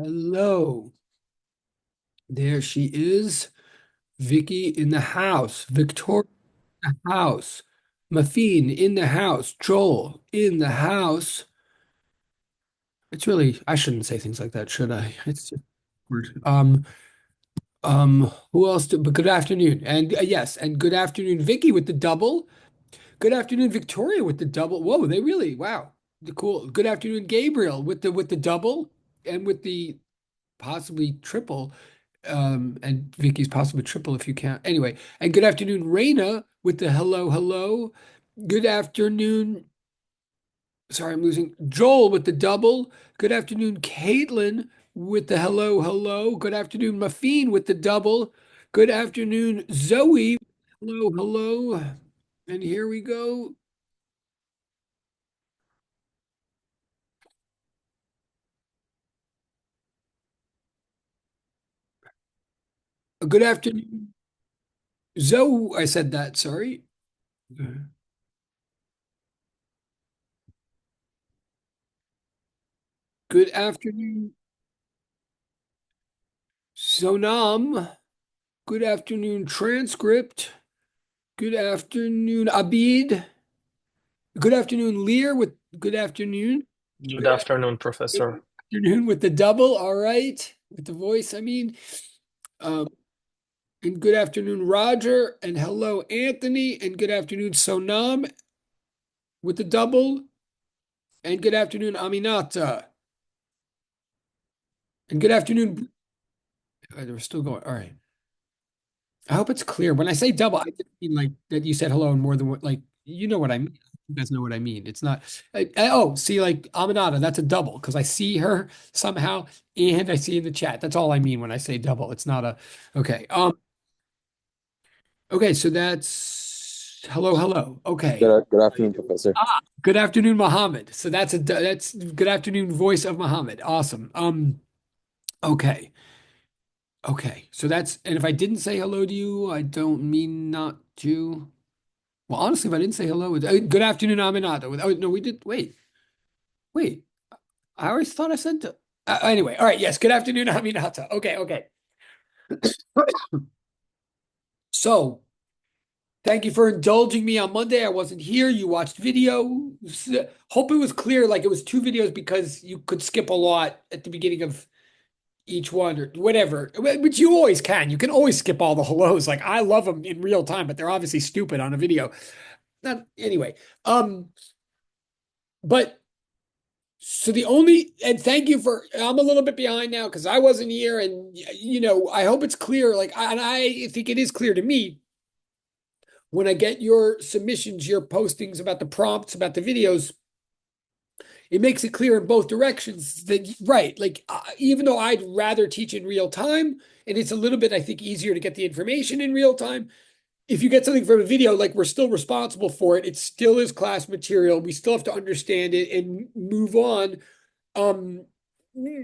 Hello. There she is. Vicky in the house. Victoria in the house. Mafine in the house. Joel in the house. It's really, I shouldn't say things like that, should I? It's just weird. Who else? But good afternoon. And yes, and good afternoon, Vicky with the double. Good afternoon, Victoria with the double. Whoa, they really, wow. The cool. Good afternoon, Gabriel with the double and with the possibly triple. And Vicky's possibly triple if you count. Anyway, and good afternoon, Raina, with the hello, hello. Good afternoon. Sorry, I'm losing Joel with the double. Good afternoon, Caitlin with the hello, hello. Good afternoon, Mafine with the double. Good afternoon, Zoe. Hello, hello. And here we go. Good afternoon, Zoe. I said that, sorry. Good afternoon, Sonam. Good afternoon, transcript. Good afternoon, Abid. Good afternoon, Lear with good afternoon. Good afternoon, Good Professor. afternoon with the double. All right. With the voice, I mean. Um, and good afternoon, Roger. And hello, Anthony. And good afternoon, Sonam with the double. And good afternoon, Aminata. And good afternoon. We're still going. All right. I hope it's clear. When I say double, I didn't mean like that you said hello and more than what, like, you know what I mean. You guys know what I mean. It's not, oh, see, like Aminata, that's a double because I see her somehow and I see in the chat. That's all I mean when I say double. It's not a, okay. Okay, so that's hello, hello. Okay. Good afternoon, Professor. Good afternoon, Mohammed. So that's good afternoon, voice of Mohammed. Awesome. Okay. Okay. So that's, and if I didn't say hello to you, I don't mean not to. Well, honestly, if I didn't say hello, good afternoon, Aminata. Oh, no, we did. Wait. I always thought I said to, anyway. All right. Yes. Good afternoon, Aminata. Okay. Okay. So thank you for indulging me on Monday. I wasn't here. You watched video. Hope it was clear. Like it was two videos because you could skip a lot at the beginning of each one or whatever, which you always can. You can always skip all the hellos. Like I love them in real time, but they're obviously stupid on a video. Not anyway. But so the only, and thank you for, I'm a little bit behind now because I wasn't here and, I hope it's clear. Like, and I think it is clear to me when I get your submissions, your postings about the prompts, about the videos, it makes it clear in both directions that, right, like, even though I'd rather teach in real time, and it's a little bit, I think, easier to get the information in real time. If you get something from a video, like we're still responsible for it, it still is class material. We still have to understand it and move on um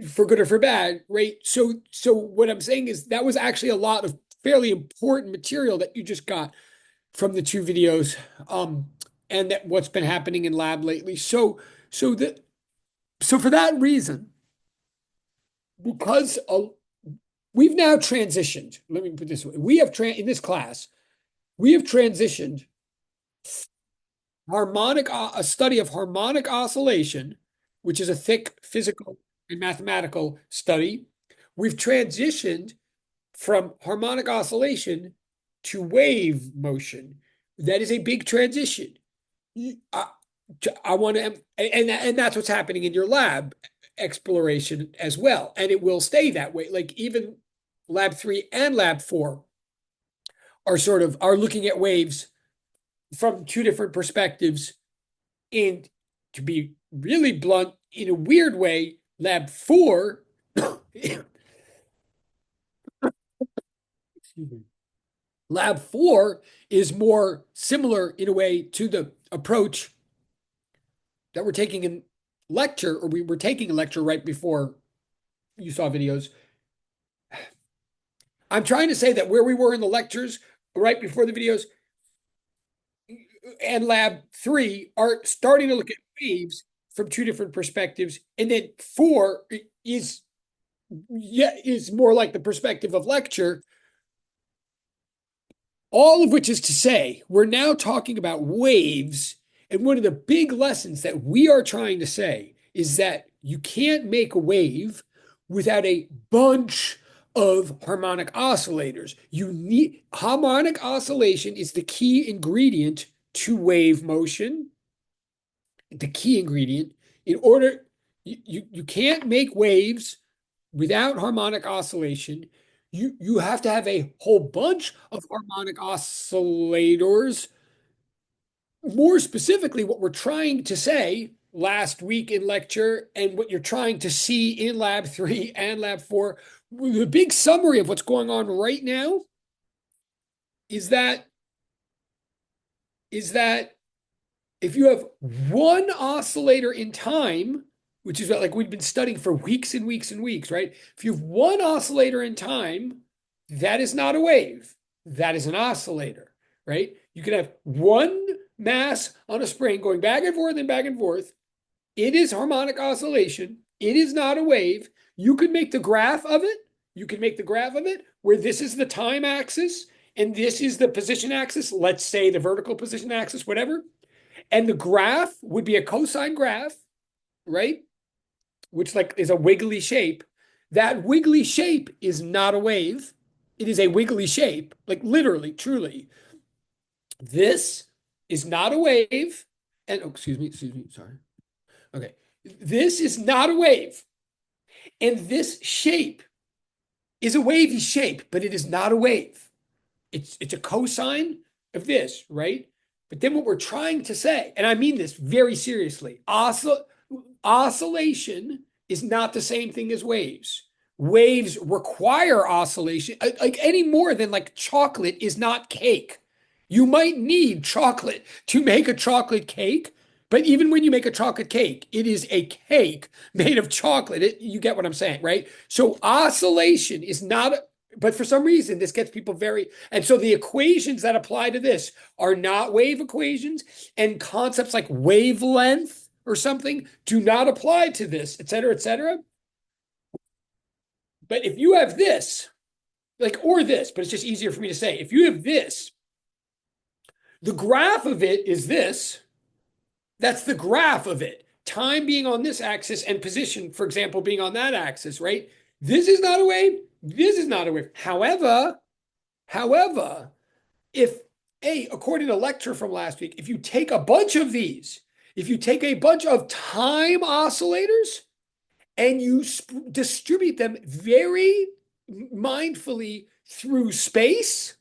for good or for bad, right? So what I'm saying is that was actually a lot of fairly important material that you just got from the two videos, um and that what's been happening in lab lately. So for that reason, because we've now transitioned, let me put it this way, we have in this class we have transitioned a study of harmonic oscillation, which is a thick physical and mathematical study. We've transitioned from harmonic oscillation to wave motion. That is a big transition. I, I want to, and that's what's happening in your lab exploration as well, and it will stay that way. Like even lab 3 and lab 4 are looking at waves from two different perspectives. And to be really blunt, in a weird way, lab 4 lab 4 is more similar in a way to the approach that we're taking in lecture, or we were taking a lecture right before you saw videos. I'm trying to say that where we were in the lectures right before the videos and lab 3 are starting to look at waves from two different perspectives, and then 4 is yeah, is more like the perspective of lecture. All of which is to say, we're now talking about waves. And one of the big lessons that we are trying to say is that you can't make a wave without a bunch of harmonic oscillators. You need harmonic oscillation is the key ingredient to wave motion. The key ingredient in order you can't make waves without harmonic oscillation. You have to have a whole bunch of harmonic oscillators. More specifically, what we're trying to say last week in lecture and what you're trying to see in lab 3 and lab 4, the big summary of what's going on right now is that if you have one oscillator in time, which is like we've been studying for weeks and weeks and weeks, right? If you have one oscillator in time, that is not a wave. That is an oscillator, right? You can have one mass on a spring going back and forth and back and forth. It is harmonic oscillation. It is not a wave. You could make the graph of it. You can make the graph of it where this is the time axis and this is the position axis. Let's say the vertical position axis, whatever. And the graph would be a cosine graph, right? Which like is a wiggly shape. That wiggly shape is not a wave. It is a wiggly shape, like literally, truly. This is not a wave. And oh, excuse me, sorry. Okay. This is not a wave. And this shape is a wavy shape, but it is not a wave. It's a cosine of this, right? But then what we're trying to say, and I mean this very seriously, oscillation is not the same thing as waves. Waves require oscillation, like any more than like chocolate is not cake. You might need chocolate to make a chocolate cake, but even when you make a chocolate cake, it is a cake made of chocolate. You get what I'm saying, right? So oscillation is not, but for some reason, this gets people very, and so the equations that apply to this are not wave equations, and concepts like wavelength or something do not apply to this, et cetera, et cetera. But if you have this, like, or this, but it's just easier for me to say, if you have this, the graph of it is this. That's the graph of it. Time being on this axis and position, for example, being on that axis, right? This is not a wave. This is not a wave. However, if according to lecture from last week, if you take a bunch of these, if you take a bunch of time oscillators and you distribute them very mindfully through space,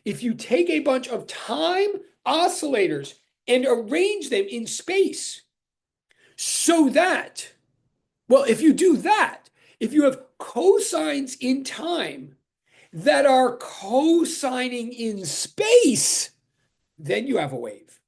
if you take a bunch of time oscillators and arrange them in space so that, well, if you do that, if you have cosines in time that are cosigning in space, then you have a wave.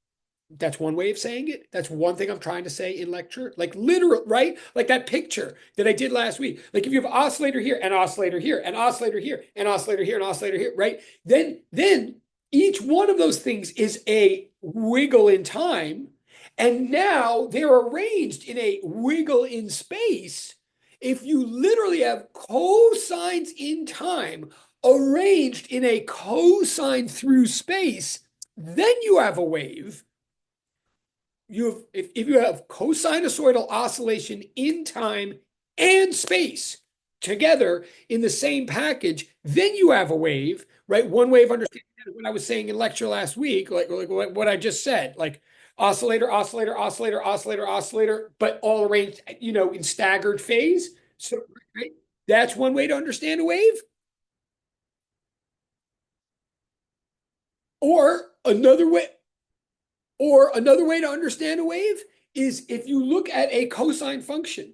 That's one way of saying it. That's one thing I'm trying to say in lecture. Like literal, right? Like that picture that I did last week. Like if you have oscillator here, and oscillator here, and oscillator here, and oscillator here, and oscillator here, right? Then each one of those things is a wiggle in time. And now they're arranged in a wiggle in space. If you literally have cosines in time arranged in a cosine through space, then you have a wave. If you have cosinusoidal oscillation in time and space together in the same package, then you have a wave, right? One way of understanding what I was saying in lecture last week, like what I just said, like oscillator, oscillator, oscillator, oscillator, oscillator, but all arranged, in staggered phase. So, right, that's one way to understand a wave. Or another way, to understand a wave is if you look at a cosine function.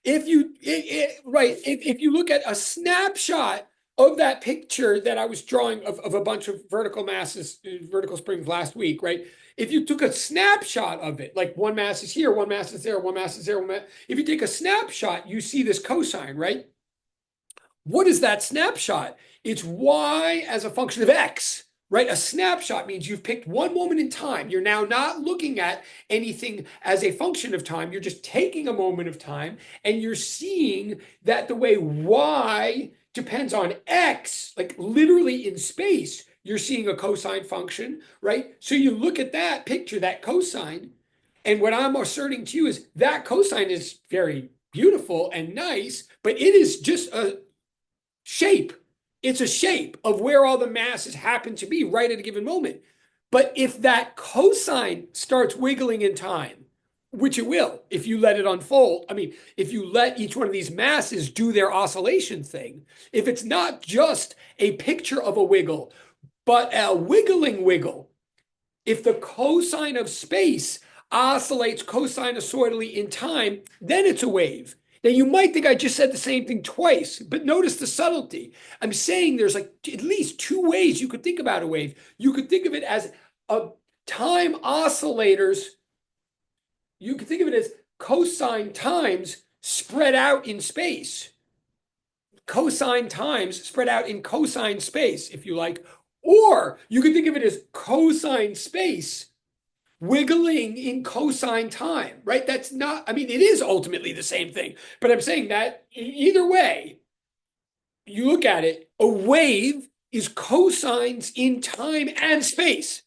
If you look at a snapshot of that picture that I was drawing of a bunch of vertical masses, vertical springs last week, right? If you took a snapshot of it, like one mass is here, one mass is there, one mass is there, if you take a snapshot, you see this cosine, right? What is that snapshot? It's y as a function of x. right? A snapshot means you've picked one moment in time. You're now not looking at anything as a function of time. You're just taking a moment of time and you're seeing that the way y depends on x, like literally in space, you're seeing a cosine function, right? So you look at that picture, that cosine, and what I'm asserting to you is that cosine is very beautiful and nice, but it is just a shape. It's a shape of where all the masses happen to be right at a given moment. But if that cosine starts wiggling in time, which it will, if you let it unfold, I mean, if you let each one of these masses do their oscillation thing, if it's not just a picture of a wiggle, but a wiggling wiggle, if the cosine of space oscillates cosinusoidally in time, then it's a wave. Now, you might think I just said the same thing twice, but notice the subtlety. I'm saying there's like at least two ways you could think about a wave. You could think of it as a time oscillators. You could think of it as cosine times spread out in space. Cosine times spread out in cosine space, if you like. Or you could think of it as cosine space wiggling in cosine time, right? That's not, I mean, it is ultimately the same thing, but I'm saying that either way, you look at it, a wave is cosines in time and space.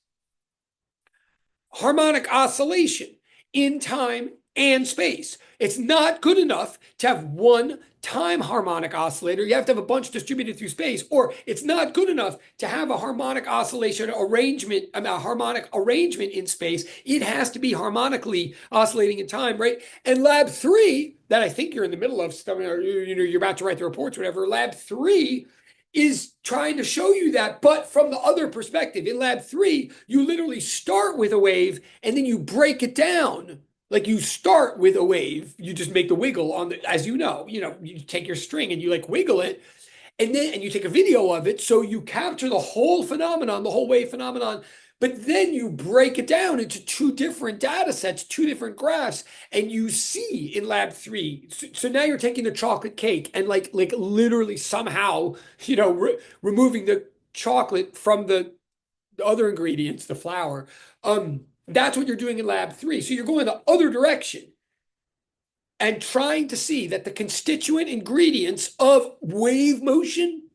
Harmonic oscillation in time and space. It's not good enough to have one time harmonic oscillator. You have to have a bunch distributed through space, or it's not good enough to have a harmonic oscillation arrangement, a harmonic arrangement in space. It has to be harmonically oscillating in time, right? And lab 3, that I think you're in the middle of, you're about to write the reports, whatever. Lab 3 is trying to show you that, but from the other perspective. In lab 3, you literally start with a wave and then you break it down. Like you start with a wave, you just make the wiggle on the, as you know, you take your string and you like wiggle it, and you take a video of it, so you capture the whole phenomenon, the whole wave phenomenon. But then you break it down into two different data sets, two different graphs, and you see in lab 3. So now you're taking the chocolate cake and like literally somehow, removing the chocolate from the other ingredients, the flour. That's what you're doing in lab 3. So you're going the other direction and trying to see that the constituent ingredients of wave motion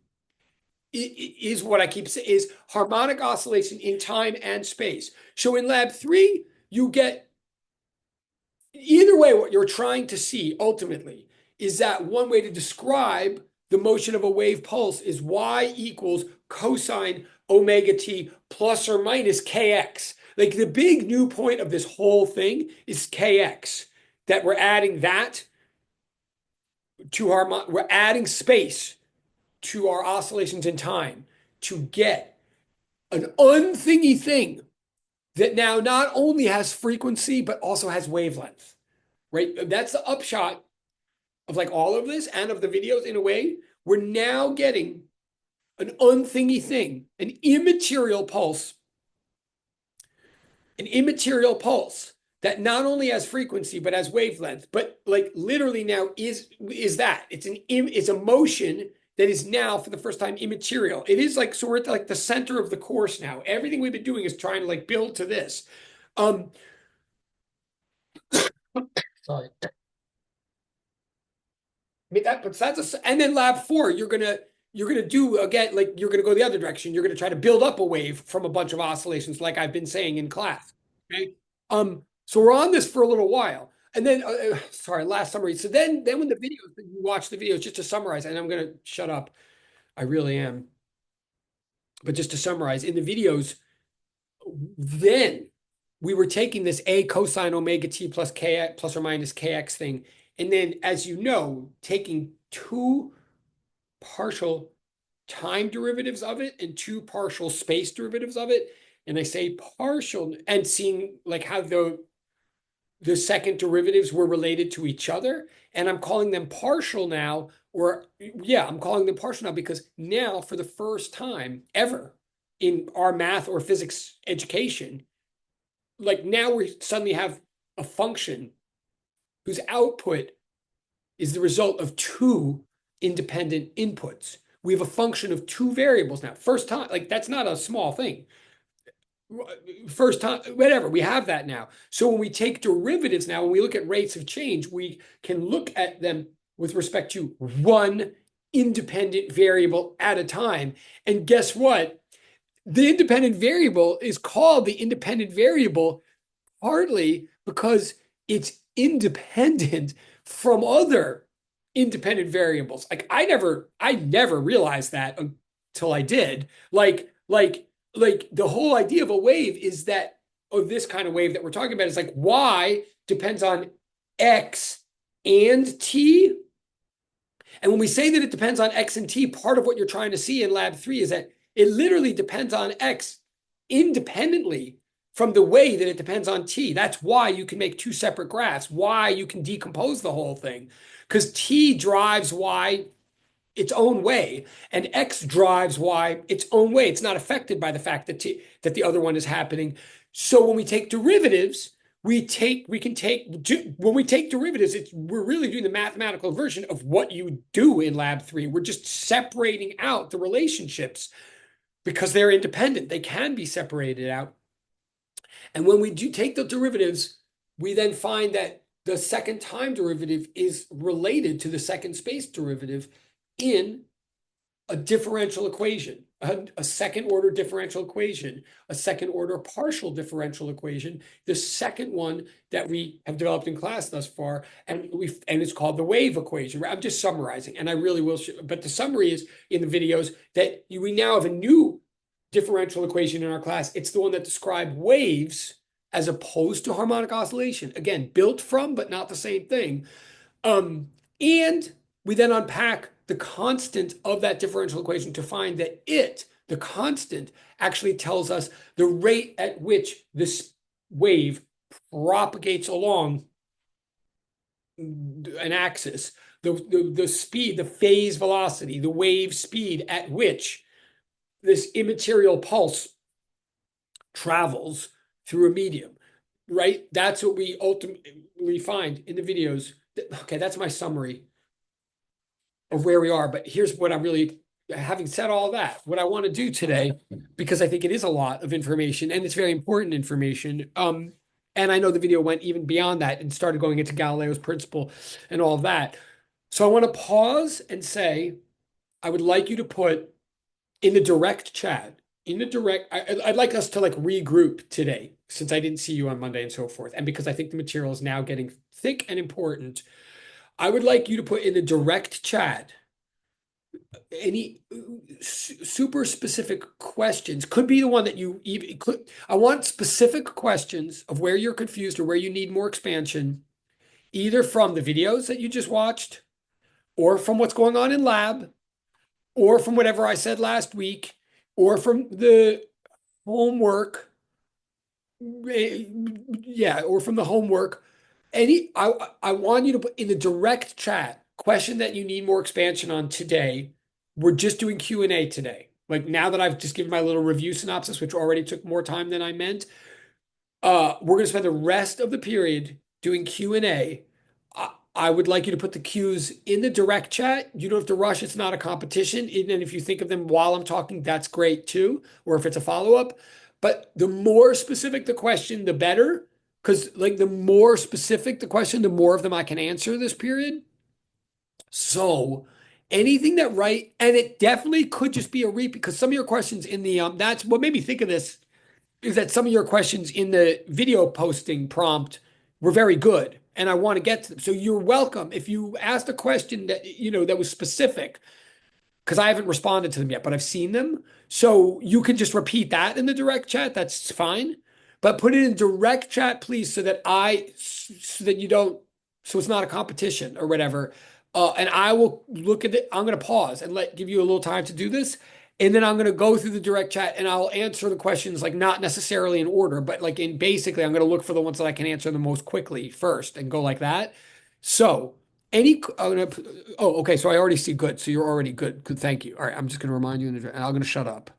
is what I keep saying, is harmonic oscillation in time and space. So in lab 3, you get, either way, what you're trying to see ultimately is that one way to describe the motion of a wave pulse is y equals cosine omega t plus or minus kx. Like the big new point of this whole thing is kx, that we're adding that to we're adding space to our oscillations in time to get an unthingy thing that now not only has frequency, but also has wavelength, right? That's the upshot of like all of this and of the videos in a way. We're now getting an unthingy thing, an immaterial pulse that not only has frequency but has wavelength, but like literally now is that it's a motion that is now for the first time immaterial. It is like, so we're at like the center of the course now. Everything we've been doing is trying to like build to this. Sorry. I mean and then lab 4, you're gonna do again, like you're gonna go the other direction. You're gonna try to build up a wave from a bunch of oscillations, like I've been saying in class. Okay. So we're on this for a little while. And then sorry, last summary. So then when the videos, you watch the videos, just to summarize, and I'm gonna shut up. I really am. But just to summarize, in the videos, then we were taking this a cosine omega t plus k plus or minus kx thing, and then, as you know, taking two partial time derivatives of it and two partial space derivatives of it. And I say partial and seeing like how the second derivatives were related to each other. And I'm calling them partial now, I'm calling them partial now because now for the first time ever in our math or physics education, like now we suddenly have a function whose output is the result of two independent inputs, we have a function of two variables now. First time, like that's not a small thing. First time, whatever, we have that now. So when we take derivatives now, when we look at rates of change, we can look at them with respect to one independent variable at a time. And guess what? The independent variable is called the independent variable partly because it's independent from other independent variables. Like I never realized that until I did. Like the whole idea of a wave is that, of this kind of wave that we're talking about, is like y depends on x and t. And when we say that it depends on x and t, part of what you're trying to see in lab 3 is that it literally depends on x independently from the way that it depends on t. That's why you can make two separate graphs, why you can decompose the whole thing, because t drives y its own way, and x drives y its own way. It's not affected by the fact that that the other one is happening. So when we take derivatives, we can take when we take derivatives, we're really doing the mathematical version of what you do in lab 3. We're just separating out the relationships because they're independent. They can be separated out. And when we do take the derivatives, we then find that the second time derivative is related to the second space derivative in a differential equation, a second order differential equation, a second order partial differential equation, the second one that we have developed in class thus far, and it's called the wave equation. I'm just summarizing, and I really will, but the summary is in the videos that we now have a new differential equation in our class. It's the one that describes waves as opposed to harmonic oscillation. Again, built from, but not the same thing. And we then unpack the constant of that differential equation to find that the constant, actually tells us the rate at which this wave propagates along an axis, the speed, the phase velocity, the wave speed at which this immaterial pulse travels through a medium, right? That's what we ultimately find in the videos. Okay, that's my summary of where we are. But here's what I'm really, having said all that, what I want to do today, because I think it is a lot of information and it's very important information. And I know the video went even beyond that and started going into Galileo's principle and all of that. So I want to pause and say, I would like you to put in the direct chat, I'd like us to like regroup today, since I didn't see you on Monday and so forth. And because I think the material is now getting thick and important, I would like you to put in the direct chat any super specific questions. Could be the one that you even could. I want specific questions of where you're confused or where you need more expansion, either from the videos that you just watched, or from what's going on in lab, or from whatever I said last week, or from the homework. Yeah, or from the homework. I want you to put in the direct chat question that you need more expansion on today. We're just doing Q&A today. Like, now that I've just given my little review synopsis, which already took more time than I meant, we're going to spend the rest of the period doing Q&A. I would like you to put the Qs in the direct chat. You don't have to rush. It's not a competition. And if you think of them while I'm talking, that's great too. Or if it's a follow-up. But the more specific the question, the better. Because like the more specific the question, the more of them I can answer this period. So anything that and it definitely could just be a repeat, because some of your questions in the that's what made me think of this, is that some of your questions in the video posting prompt were very good, and I want to get to them. So you're welcome if you asked a question that that was specific, because I haven't responded to them yet, but I've seen them. So you can just repeat that in the direct chat. That's fine. But put it in direct chat, please, so that you don't, so it's not a competition or whatever. And I will look at it. I'm going to pause and give you a little time to do this. And then I'm going to go through the direct chat and I'll answer the questions, like not necessarily in order, but like basically I'm going to look for the ones that I can answer the most quickly first and go like that. So oh, okay. So I already see good. So you're already good. Good. Thank you. All right. I'm just going to remind you, and I'm going to shut up.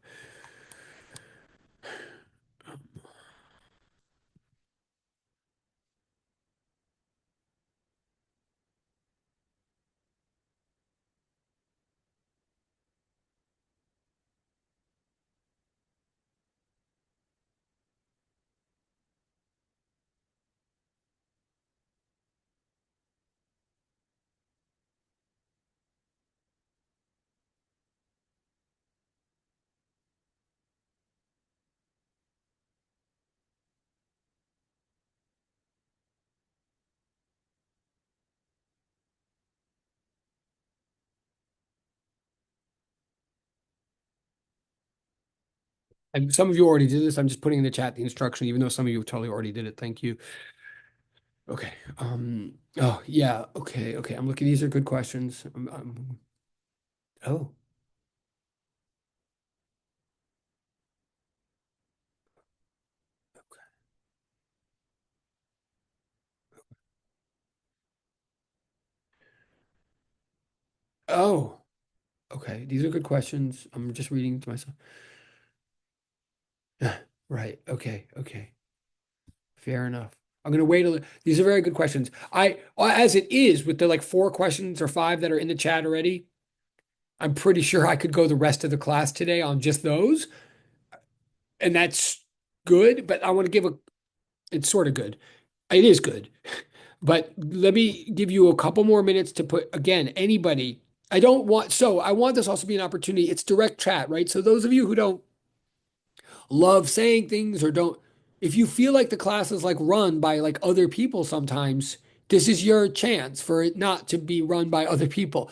And some of you already did this. I'm just putting in the chat the instruction, even though some of you totally already did it. Thank you. Okay. Oh, yeah. Okay. Okay. I'm looking. These are good questions. Oh, oh, okay. These are good questions. I'm just reading to myself. Right. Okay. Okay. Fair enough. I'm gonna wait a little. These are very good questions. As it is with the like four questions or five that are in the chat already, I'm pretty sure I could go the rest of the class today on just those, and that's good. But I want to give a. It's sort of good. It is good, but let me give you a couple more minutes to put again. Anybody, I don't want. So I want this also to be an opportunity. It's direct chat, right? So those of you who don't love saying things or don't, if you feel like the class is like run by like other people sometimes, this is your chance for it not to be run by other people.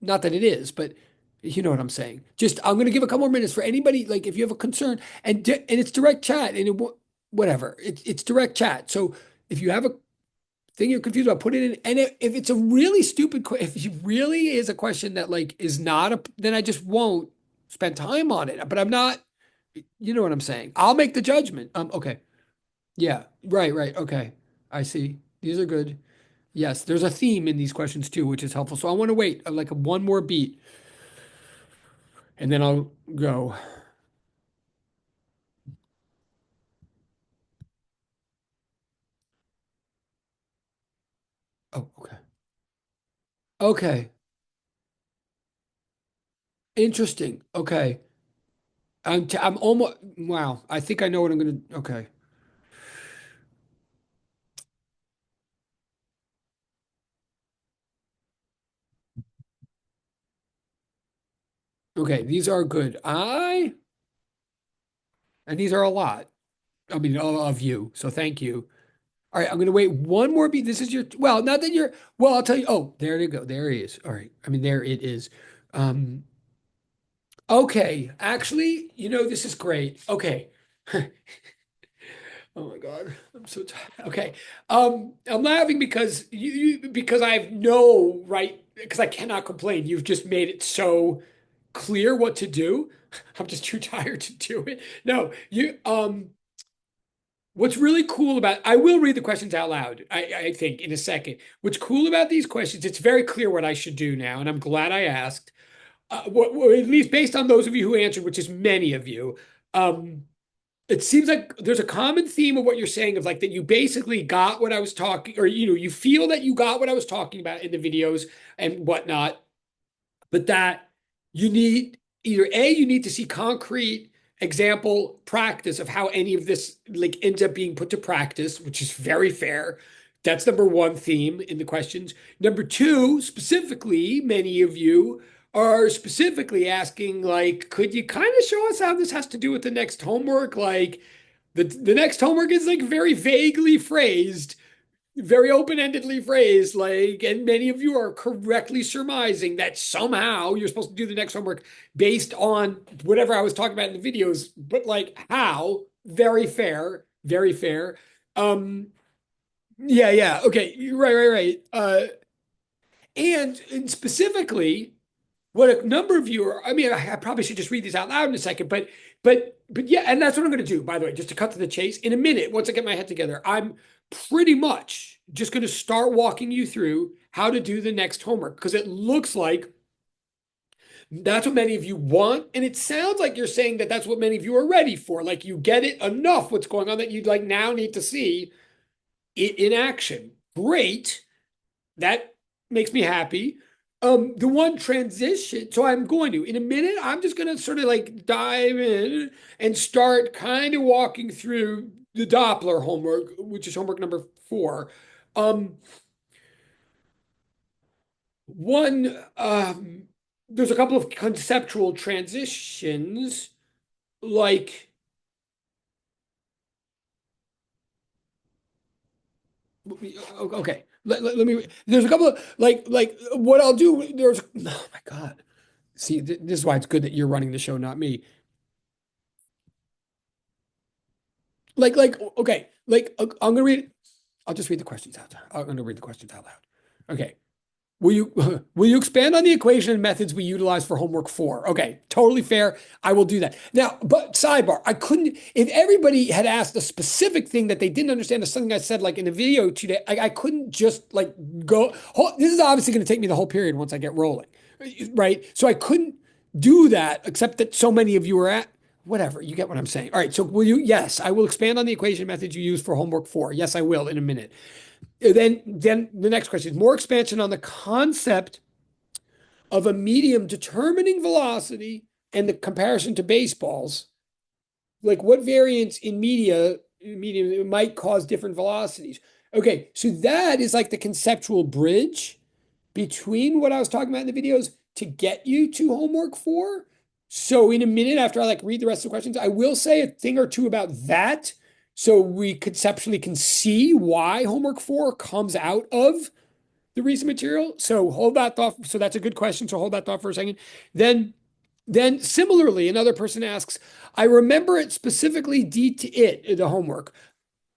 Not that it is, but you know what I'm saying. Just I'm going to give a couple more minutes for anybody like if you have a concern and it's direct chat and whatever. It's direct chat. So if you have a thing you're confused about, put it in. And if it's a really stupid, if it really is a question that like is not a, then I just won't spend time on it. But I'm not, you know what I'm saying? I'll make the judgment. Okay. Yeah. Right. Right. Okay. I see. These are good. Yes. There's a theme in these questions too, which is helpful. So I want to wait like one more beat and then I'll go. Oh, okay. Okay. Interesting. Okay. I'm almost, wow. I think I know what I'm going to, okay. Okay. These are good. And these are a lot. I mean, all of you. So thank you. All right, I'm going to wait one more beat. This is your, well, not that you're, well, I'll tell you. Oh, there you go. There he is. All right. I mean, there it is. Um, okay. Actually, this is great. Okay. Oh my God. I'm so tired. Okay. I'm laughing because because I have no right, because I cannot complain. You've just made it so clear what to do. I'm just too tired to do it. No, what's really cool about, I will read the questions out loud, I think, in a second. What's cool about these questions, it's very clear what I should do now, and I'm glad I asked. At least based on those of you who answered, which is many of you, um, it seems like there's a common theme of what you're saying of like that you basically got what I was talking, or you feel that you got what I was talking about in the videos and whatnot, but that you need either A, you need to see concrete example practice of how any of this like ends up being put to practice, which is very fair. That's number one theme in the questions. Number two, specifically, many of you are specifically asking, like, could you kind of show us how this has to do with the next homework? Like, the next homework is like very vaguely phrased, very open-endedly phrased, like, and many of you are correctly surmising that somehow you're supposed to do the next homework based on whatever I was talking about in the videos, but like how? Very fair, very fair. Um, yeah, yeah, okay, right, right, right. And specifically, what a number of you are, I mean, I probably should just read these out loud in a second, but yeah, and that's what I'm going to do, by the way, just to cut to the chase. In a minute, once I get my head together, I'm pretty much just going to start walking you through how to do the next homework because it looks like that's what many of you want. And it sounds like you're saying that that's what many of you are ready for. Like you get it enough what's going on that you'd like now need to see it in action. Great. That makes me happy. The one transition, so I'm going to, in a minute, I'm just going to sort of like dive in and start kind of walking through the Doppler homework, which is homework number 4. Um, one, there's a couple of conceptual transitions, like, okay, let me, there's a couple of, like what I'll do, there's, oh my God. See, this is why it's good that you're running the show, not me. Okay, I'm gonna read. I'll just read the questions out. I'm gonna read the questions out loud. Okay. Will you will you expand on the equation and methods we utilize for homework 4? Okay, totally fair. I will do that. Now, but sidebar, I couldn't if everybody had asked a specific thing that they didn't understand or something I said like in a video today, I couldn't just like go. This is obviously going to take me the whole period once I get rolling, right? So I couldn't do that except that so many of you are at whatever. You get what I'm saying. All right. So will you? Yes, I will expand on the equation methods you use for homework 4. Yes, I will in a minute. Then the next question is more expansion on the concept of a medium determining velocity and the comparison to baseballs. Like what variance in medium might cause different velocities. Okay, so that is like the conceptual bridge between what I was talking about in the videos to get you to homework 4. So in a minute, after I like read the rest of the questions, I will say a thing or two about that. So we conceptually can see why homework 4 comes out of the recent material. So hold that thought. So that's a good question. So hold that thought for a second. Then, then similarly, another person asks, I remember it specifically the homework.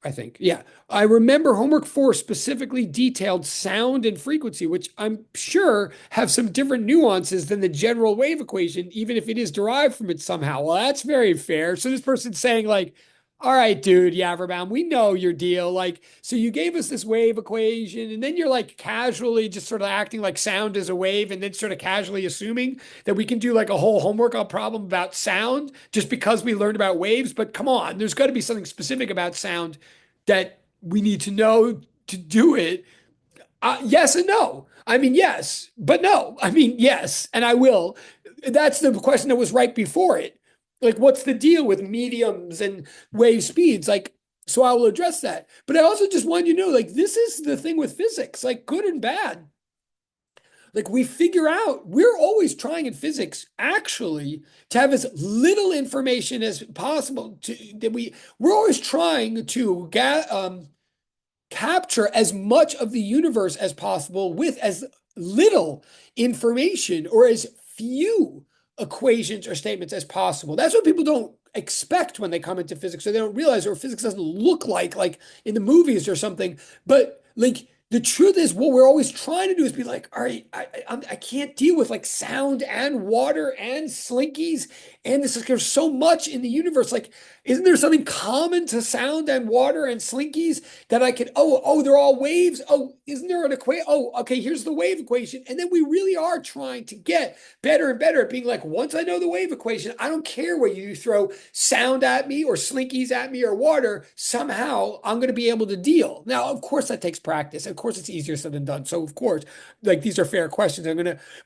I think. Yeah. I remember homework 4 specifically detailed sound and frequency, which I'm sure have some different nuances than the general wave equation, even if it is derived from it somehow. Well, that's very fair. So this person's saying, like, all right, dude, Yaverbaum, we know your deal. Like, so you gave us this wave equation, and then you're like casually just sort of acting like sound is a wave, and then sort of casually assuming that we can do like a whole homework problem about sound just because we learned about waves. But come on, there's got to be something specific about sound that we need to know to do it. Yes and no. I mean, yes, but no. I mean, yes, and I will. That's the question that was right before it. Like, what's the deal with mediums and wave speeds? Like, so I will address that. But I also just want you to know, like, this is the thing with physics, like good and bad. Like we figure out, we're always trying in physics actually to have as little information as possible we're always trying to capture as much of the universe as possible with as little information or as few equations or statements as possible. That's what people don't expect when they come into physics, so they don't realize, or physics doesn't look like in the movies or something. But like the truth is, what we're always trying to do is be like, all right, I can't deal with like sound and water and slinkies, and this is there's so much in the universe. Like, isn't there something common to sound and water and slinkies that I could? Oh, they're all waves. Oh, isn't there an equation? Oh, okay, here's the wave equation, and then we really are trying to get better and better at being like, once I know the wave equation, I don't care whether you throw sound at me or slinkies at me or water. Somehow, I'm going to be able to deal. Now, of course, that takes practice. Of course, it's easier said than done. So, of course, like these are fair questions.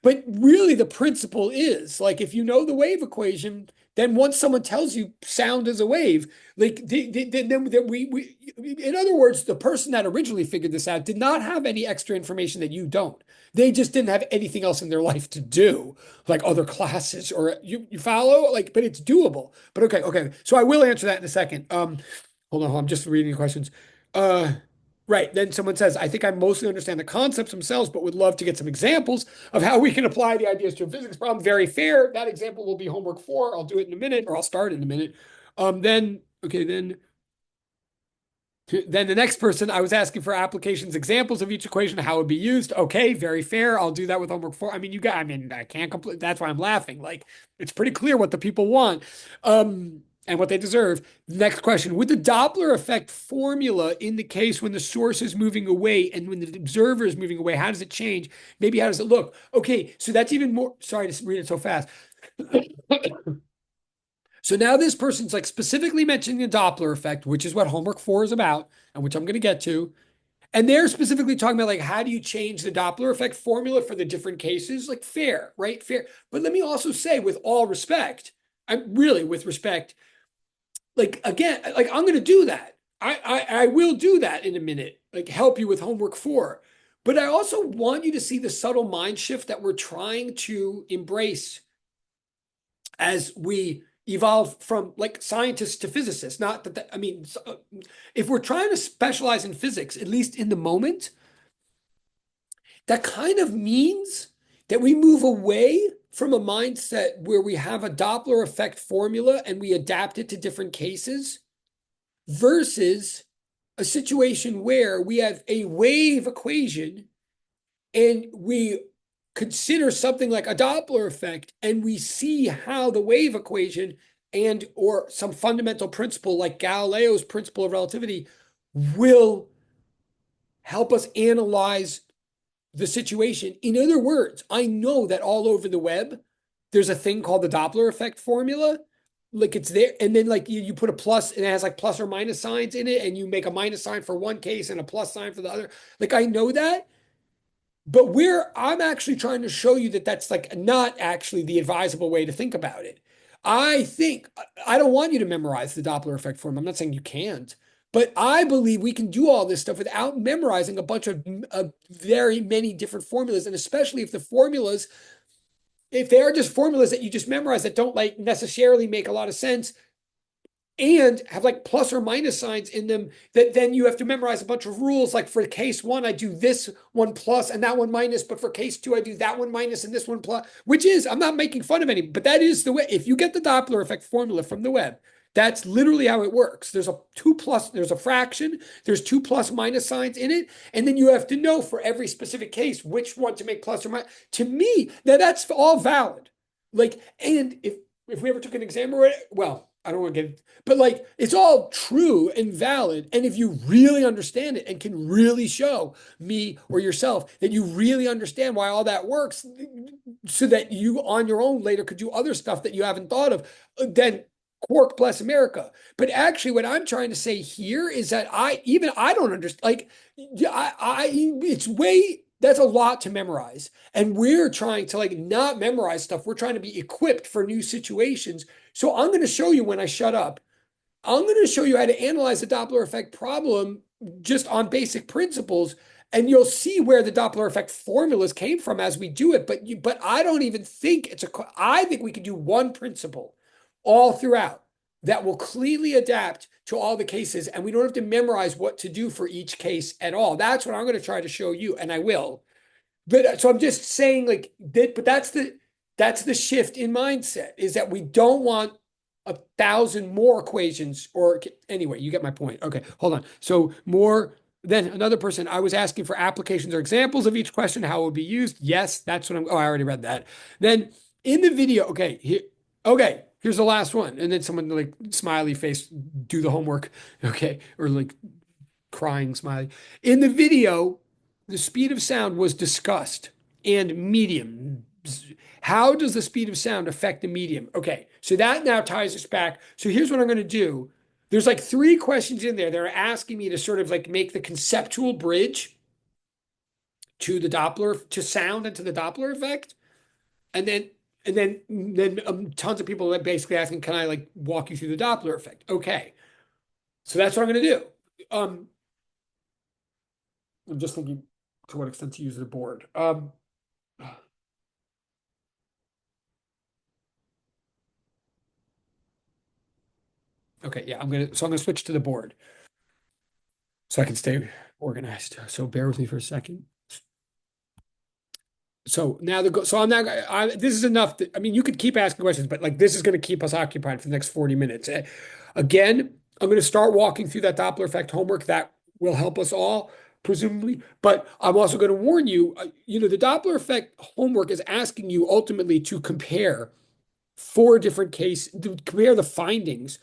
But really, the principle is like if you know the wave equation, then once someone tells you sound is a wave, like in other words, the person that originally figured this out did not have any extra information that you don't. They just didn't have anything else in their life to do, like other classes or you follow, like, but it's doable. But okay. So I will answer that in a second. Hold on, I'm just reading the questions. Uh, Right. Then someone says, I think I mostly understand the concepts themselves, but would love to get some examples of how we can apply the ideas to a physics problem. Very fair. That example will be homework 4. I'll do it in a minute, or I'll start in a minute. Then the next person, I was asking for applications, examples of each equation, how it would be used. Okay, very fair. I'll do that with homework 4. I mean, I can't complete. That's why I'm laughing. Like, it's pretty clear what the people want. And what they deserve. Next question. Would the Doppler effect formula in the case when the source is moving away and when the observer is moving away, how does it change? Maybe how does it look? Okay, so that's even more. Sorry to read it so fast. So now this person's like specifically mentioning the Doppler effect, which is what homework 4 is about, and which I'm going to get to. And they're specifically talking about like how do you change the Doppler effect formula for the different cases? Like fair, right? Fair. But let me also say, with all respect, I'm really with respect, like again, like I'm going to do that. I will do that in a minute, like help you with homework 4. But I also want you to see the subtle mind shift that we're trying to embrace as we evolve from like scientists to physicists. Not that, I mean, if we're trying to specialize in physics, at least in the moment, that kind of means that we move away from a mindset where we have a Doppler effect formula and we adapt it to different cases. versus a situation where we have a wave equation and we consider something like a Doppler effect and we see how the wave equation and or some fundamental principle like Galileo's principle of relativity will help us analyze the situation. In other words, I know that all over the web, there's a thing called the Doppler effect formula. Like it's there, and then like you put a plus, and it has like plus or minus signs in it, and you make a minus sign for one case and a plus sign for the other. Like I know that, but where I'm actually trying to show you that that's like not actually the advisable way to think about it. I think I don't want you to memorize the Doppler effect form. I'm not saying you can't, but I believe we can do all this stuff without memorizing a bunch of very many different formulas, and especially if the formulas, if they are just formulas that you just memorize that don't like necessarily make a lot of sense, and have like plus or minus signs in them that then you have to memorize a bunch of rules. Like for case one, I do this one plus and that one minus, but for case two, I do that one minus and this one plus, which is, I'm not making fun of any, but that is the way. If you get the Doppler effect formula from the web, that's literally how it works. There's a two plus, there's a fraction, there's two plus minus signs in it. And then you have to know for every specific case which one to make plus or minus. To me, now that's all valid. Like, and if we ever took an exam or well, I don't want to get, but like it's all true and valid. And if you really understand it and can really show me or yourself that you really understand why all that works, so that you on your own later could do other stuff that you haven't thought of, then Quark bless America. But actually, what I'm trying to say here is that I don't understand. Like, it's way that's a lot to memorize, and we're trying to like not memorize stuff. We're trying to be equipped for new situations. So I'm going to show you when I shut up. I'm going to show you how to analyze the Doppler effect problem just on basic principles, and you'll see where the Doppler effect formulas came from as we do it. But I don't even think it's a. I think we can do one principle all throughout that will cleanly adapt to all the cases, and we don't have to memorize what to do for each case at all. That's what I'm going to try to show you, and I will. But so I'm just saying like that, but that's the shift in mindset is that we don't want 1,000 more equations or anyway, you get my point. Okay, hold on. So more then another person, I was asking for applications or examples of each question, how it would be used. Yes, that's what I already read that. Then in the video, okay, here's the last one. And then someone like smiley face, do the homework. Okay. Or like crying smiley. In the video, the speed of sound was discussed and medium. How does the speed of sound affect the medium? Okay, so that now ties us back. So here's what I'm going to do. There's like three questions in there that are asking me to sort of like make the conceptual bridge to the Doppler, to sound and to the Doppler effect. And then tons of people are basically asking, can I like walk you through the Doppler effect? Okay, so that's what I'm going to do. I'm just thinking to what extent to use the board. Okay, yeah, I'm gonna switch to the board so I can stay organized. So bear with me for a second. So now so I'm not. This is enough. I mean, you could keep asking questions, but like this is going to keep us occupied for the next 40 minutes. Again, I'm going to start walking through that Doppler effect homework. That will help us all, presumably. But I'm also going to warn you. The Doppler effect homework is asking you ultimately to compare four different cases, to compare the findings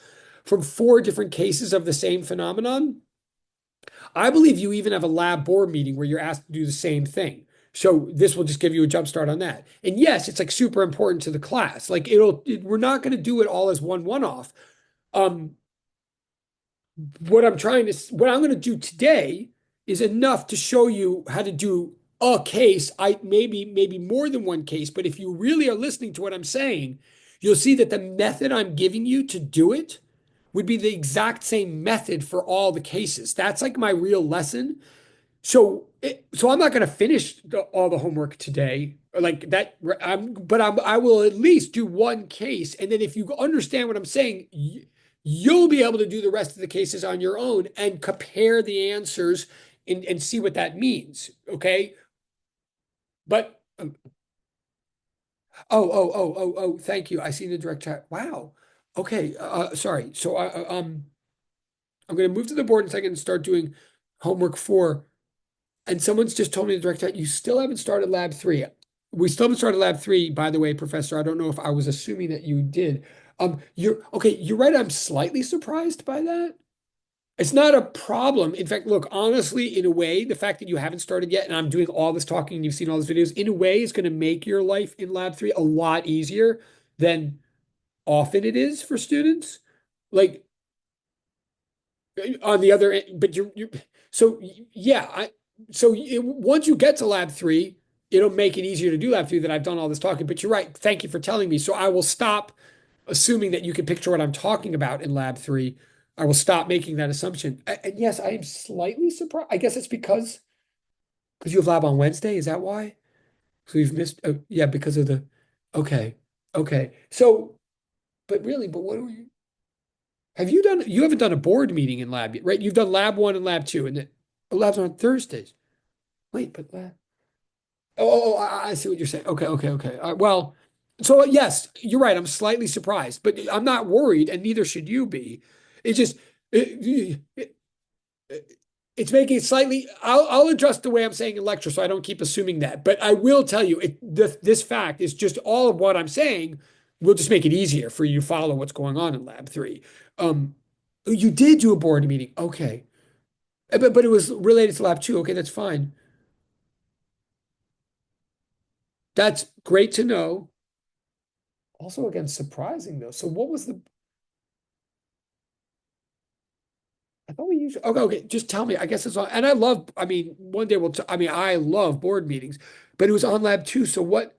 from four different cases of the same phenomenon. I believe you even have a lab board meeting where you're asked to do the same thing. So this will just give you a jump start on that. And yes, it's like super important to the class. Like we're not going to do it all as one off. Um, what I'm going to do today is enough to show you how to do a case. Maybe more than one case, but if you really are listening to what I'm saying, you'll see that the method I'm giving you to do it would be the exact same method for all the cases. That's like my real lesson. So I'm not going to finish all the homework today like that. I will at least do one case, and then if you understand what I'm saying, you'll be able to do the rest of the cases on your own and compare the answers and see what that means. Okay, but thank you. I see the direct chat. Wow. Okay. Sorry. So I'm going to move to the board in a second and start doing homework 4. And someone's just told me the direct chat, you still haven't started lab 3. We still haven't started lab 3, by the way, Professor. I don't know if I was assuming that you did. You're okay, you're right. I'm slightly surprised by that. It's not a problem. In fact, look, honestly, in a way, the fact that you haven't started yet and I'm doing all this talking and you've seen all these videos, in a way, is going to make your life in lab 3 a lot easier than often it is for students. Like on the other end, but you're so yeah, once you get to lab 3, it'll make it easier to do lab 3 that I've done all this talking. But you're right. Thank you for telling me. So I will stop assuming that you can picture what I'm talking about in lab 3. I will stop making that assumption. And yes, I am slightly surprised. I guess it's because you have lab on Wednesday. Is that why? So you've missed, oh, yeah, because of the, okay, okay. So, but really, but what are you, you haven't done a board meeting in lab yet, right? You've done lab 1 and lab 2, and the labs are on Thursdays. Wait, but lab, I see what you're saying. Okay, okay, okay. Well, so yes, you're right. I'm slightly surprised, but I'm not worried, and neither should you be. It just, it, it, it's making it slightly. I'll adjust the way I'm saying in lecture so I don't keep assuming that. But I will tell you, this fact is just all of what I'm saying will just make it easier for you to follow what's going on in lab 3. You did do a board meeting, okay, but it was related to lab 2. Okay, that's fine. That's great to know. Also, again, surprising though. So what was the? I thought we usually. Okay, okay. Just tell me. I guess it's on. And I love. I mean, one day we'll. I mean, I love board meetings, but it was on lab 2. So what?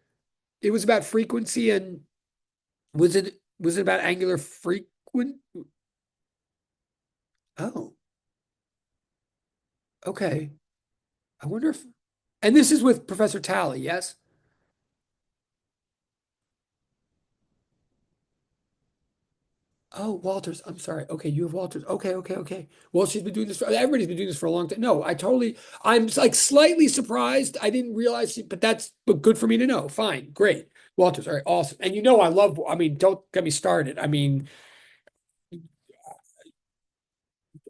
It was about frequency and was it about angular frequent? Oh, okay. I wonder if. And this is with Professor Talley, yes? Oh, Walters. I'm sorry. Okay, you have Walters. Okay, okay, okay. Well, she's been doing this everybody's been doing this for a long time. No, I'm like slightly surprised. I didn't realize, but that's but good for me to know. Fine, great. Walters, all right, awesome. And I mean, don't get me started. I mean,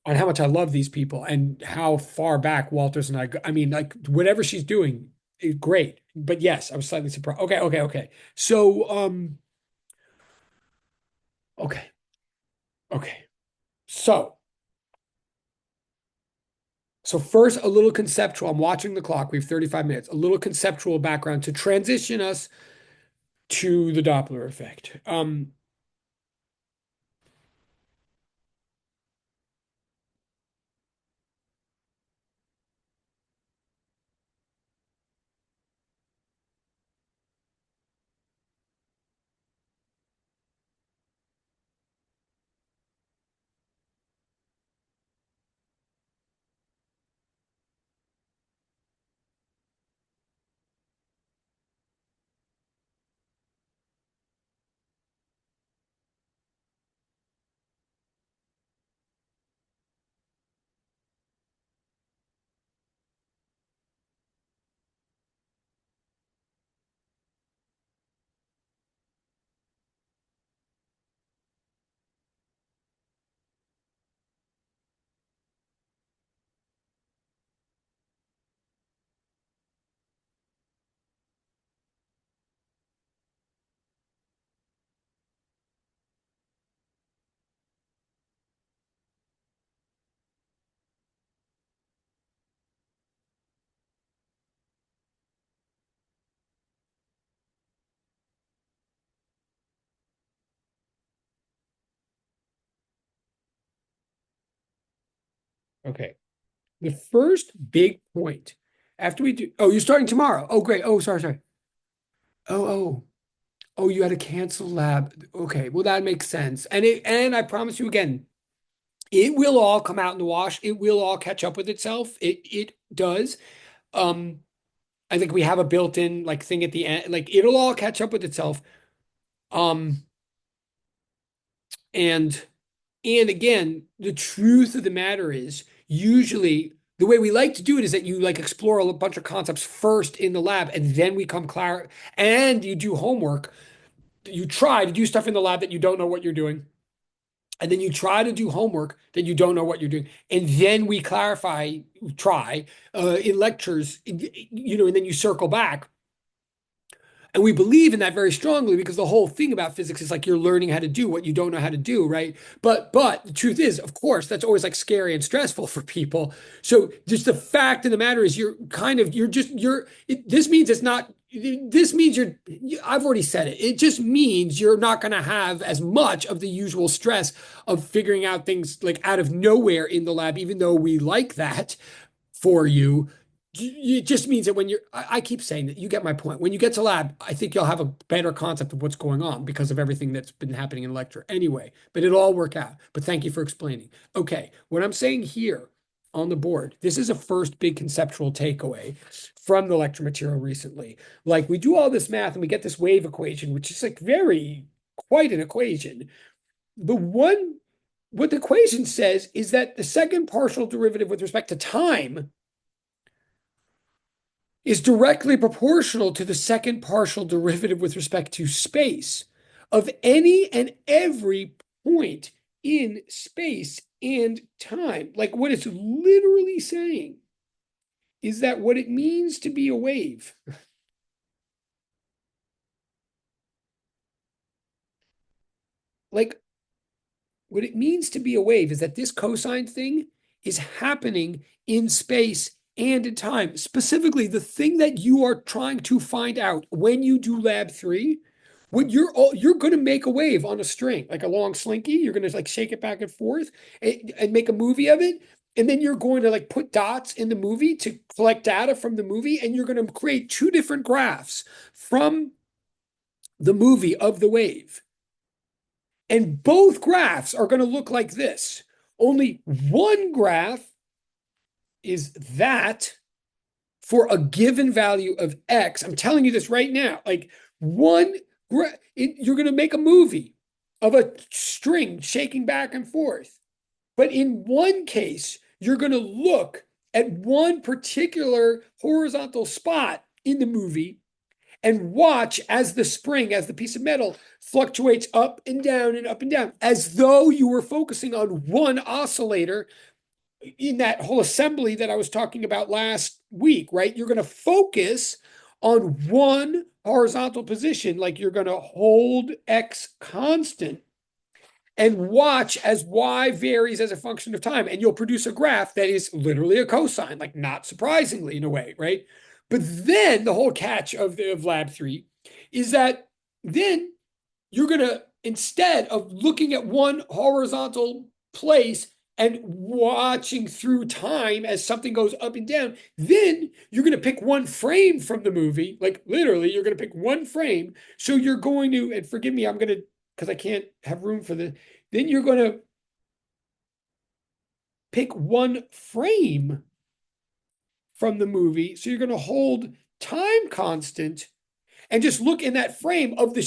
on how much I love these people and how far back Walters and I go. I mean, like whatever she's doing is great. But yes, I was slightly surprised. Okay, okay, okay. So, okay, okay. So. So first, a little conceptual. I'm watching the clock. We have 35 minutes. A little conceptual background to transition us to the Doppler effect. Okay. The first big point after we do, oh, you're starting tomorrow. Oh, great. Oh, sorry, sorry. Oh, oh, oh, you had to cancel lab. Okay. Well, that makes sense. And I promise you again, it will all come out in the wash. It will all catch up with itself. It does. Um, I think we have a built-in like thing at the end. Like it'll all catch up with itself. Um, and And again, the truth of the matter is usually the way we like to do it is that you like explore a bunch of concepts first in the lab and then we come clar and you do homework. You try to do stuff in the lab that you don't know what you're doing. and then you try to do homework that you don't know what you're doing, and then we try in lectures, and then you circle back. And we believe in that very strongly because the whole thing about physics is like you're learning how to do what you don't know how to do, right? But the truth is, of course, that's always like scary and stressful for people. So just the fact of the matter is this means it's not this means I've already said it. It just means you're not going to have as much of the usual stress of figuring out things like out of nowhere in the lab, even though we like that for you. It just means that I keep saying that you get my point. When you get to lab, I think you'll have a better concept of what's going on because of everything that's been happening in lecture anyway, but it'll all work out. But thank you for explaining. Okay, what I'm saying here on the board, this is a first big conceptual takeaway from the lecture material recently. Like we do all this math and we get this wave equation, which is like quite an equation. What the equation says is that the second partial derivative with respect to time is directly proportional to the second partial derivative with respect to space of any and every point in space and time. Like what it's literally saying is that what it means to be a wave like what it means to be a wave is that this cosine thing is happening in space and in time. Specifically, the thing that you are trying to find out when you do lab 3, when you're going to make a wave on a string, like a long slinky. You're going to like shake it back and forth and make a movie of it. And then you're going to like put dots in the movie to collect data from the movie. And you're going to create 2 different graphs from the movie of the wave. And both graphs are going to look like this. Only one graph is that for a given value of X. I'm telling you this right now. Like you're going to make a movie of a string shaking back and forth. But in one case, you're going to look at one particular horizontal spot in the movie and watch as the piece of metal fluctuates up and down, as though you were focusing on one oscillator in that whole assembly that I was talking about last week, right? You're going to focus on one horizontal position, like you're going to hold X constant and watch as Y varies as a function of time. And you'll produce a graph that is literally a cosine, like not surprisingly in a way, right? But then the whole catch of lab 3 is that then you're going to, instead of looking at one horizontal place and watching through time as something goes up and down, then you're going to pick one frame from the movie. Like literally, you're going to pick one frame. So you're going to, and forgive me, because I can't have room for this. Then you're going to pick one frame from the movie. So you're going to hold time constant and just look in that frame of the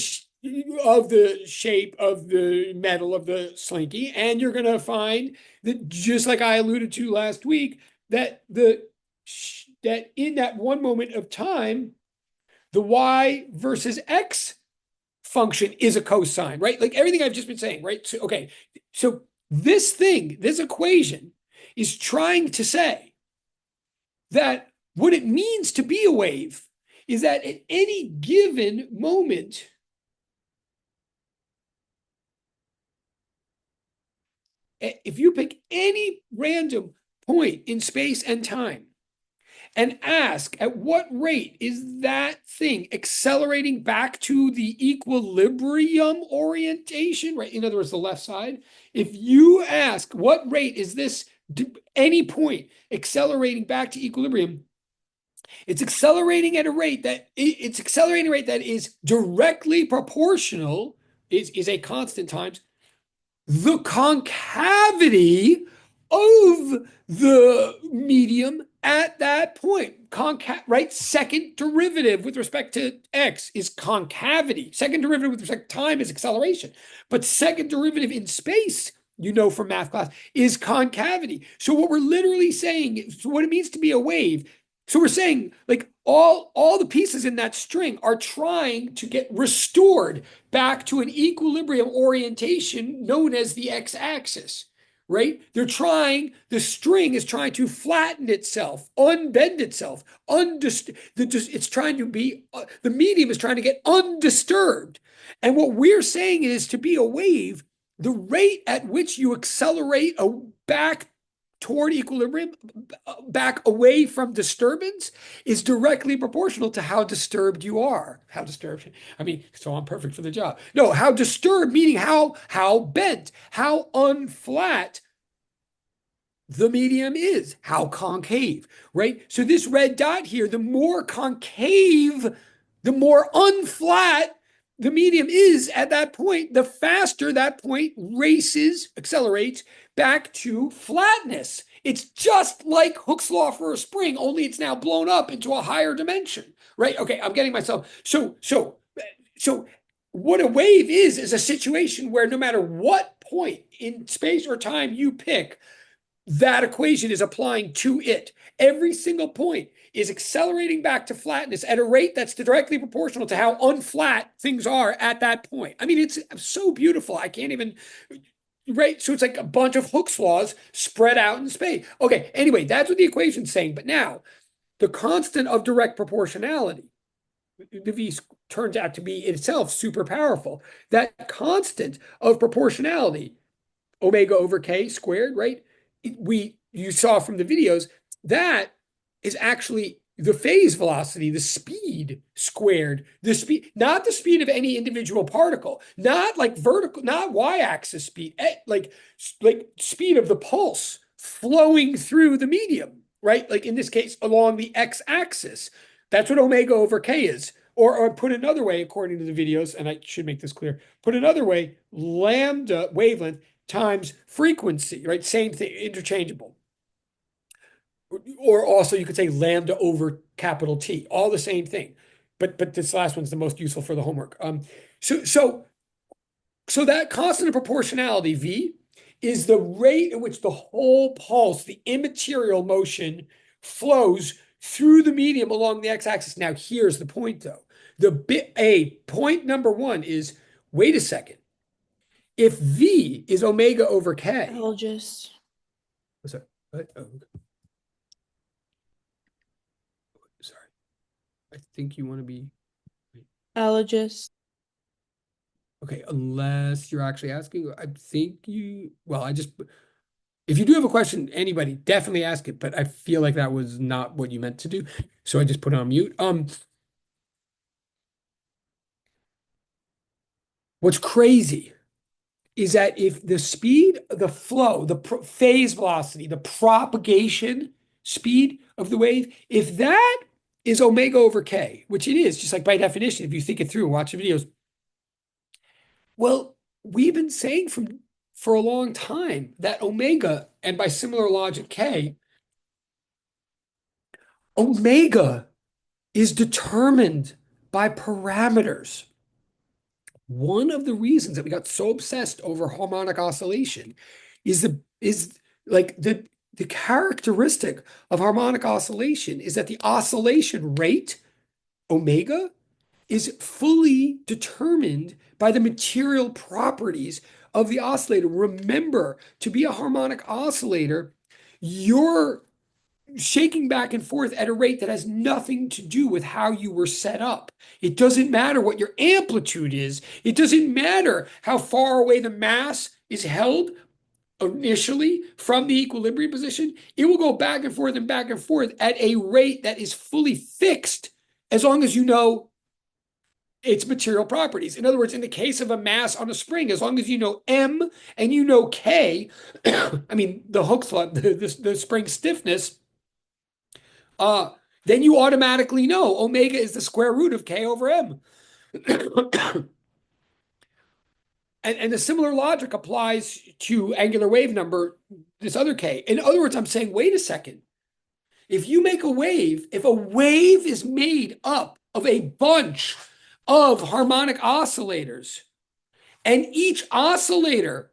shape of the metal of the slinky, and you're going to find that, just like I alluded to last week, that in that one moment of time, the Y versus X function is a cosine, right? Like everything I've just been saying, right? So, okay, so this equation is trying to say that what it means to be a wave is that at any given moment, if you pick any random point in space and time and ask at what rate is that thing accelerating back to the equilibrium orientation, right? In other words, the left side. If you ask what rate is this any point accelerating back to equilibrium, it's accelerating at a rate that is directly proportional, is a constant times the concavity of the medium at that point. Right? Second derivative with respect to X is concavity. Second derivative with respect to time is acceleration. But second derivative in space, from math class, is concavity. So what we're literally saying, so what it means to be a wave So we're saying like all the pieces in that string are trying to get restored back to an equilibrium orientation known as the x-axis, right? The string is trying to flatten itself, unbend itself, it's trying to be, the medium is trying to get undisturbed. And what we're saying is to be a wave, the rate at which you accelerate back toward equilibrium, back away from disturbance, is directly proportional to how disturbed you are. How disturbed? I mean, so I'm perfect for the job. No, how disturbed, meaning how bent, how unflat the medium is, how concave, right? So this red dot here, the more concave, the more unflat the medium is at that point, the faster that point accelerates back to flatness. It's just like Hooke's law for a spring, only it's now blown up into a higher dimension, right? Okay, I'm getting myself. So what a wave is a situation where no matter what point in space or time you pick, that equation is applying to it. Every single point is accelerating back to flatness at a rate that's directly proportional to how unflat things are at that point. I mean, it's so beautiful. I can't even, right? So it's like a bunch of Hooke's laws spread out in space. Okay, anyway, that's what the equation's saying. But now, the constant of direct proportionality, the V turns out to be itself super powerful. That constant of proportionality, omega over k squared, right? You saw from the videos, that is actually the phase velocity, the speed squared, not the speed of any individual particle, not like vertical, not y-axis speed, like speed of the pulse flowing through the medium, right? Like in this case, along the x-axis. That's what omega over k is. Or put another way, according to the videos, and I should make this clear, put another way, lambda wavelength times frequency, right? Same thing, interchangeable. Or also you could say lambda over capital T, all the same thing. But this last one's the most useful for the homework. So that constant of proportionality, V, is the rate at which the whole pulse, the immaterial motion, flows through the medium along the x-axis. Now, here's the point, though. Point number one is, wait a second. If V is omega over K. I'll just. Sorry. Oh, sorry. I think you want to be. I'll just. Okay, unless you're actually asking, I think if you do have a question, anybody, definitely ask it, but I feel like that was not what you meant to do. So I just put it on mute. What's crazy is that if the speed, the flow, the phase velocity, the propagation speed of the wave, if that is omega over k, which it is, just like by definition, if you think it through, watch the videos. Well, we've been saying for a long time that omega, and by similar logic k, omega is determined by parameters. One of the reasons that we got so obsessed over harmonic oscillation is the characteristic of harmonic oscillation is that the oscillation rate, omega, is fully determined by the material properties of the oscillator. Remember, to be a harmonic oscillator, you're shaking back and forth at a rate that has nothing to do with how you were set up. It doesn't matter what your amplitude is. It doesn't matter how far away the mass is held initially from the equilibrium position. It will go back and forth at a rate that is fully fixed as long as you know its material properties. In other words, in the case of a mass on a spring, as long as you know M and you know K, I mean, the Hooke's law, the spring stiffness, then you automatically know omega is the square root of K over M. And the similar logic applies to angular wave number, this other K. In other words, I'm saying, wait a second. If you make a wave, if a wave is made up of a bunch of harmonic oscillators, and each oscillator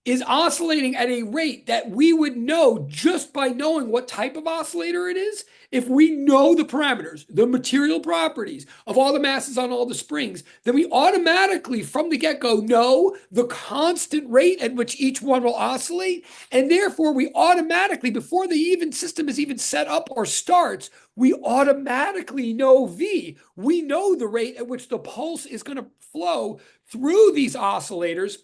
is oscillating at a rate that we would know just by knowing what type of oscillator it is. If we know the parameters, the material properties of all the masses on all the springs, then we automatically from the get-go know the constant rate at which each one will oscillate. And therefore, we automatically, before the even system is even set up or starts, we automatically know V. We know the rate at which the pulse is going to flow through these oscillators,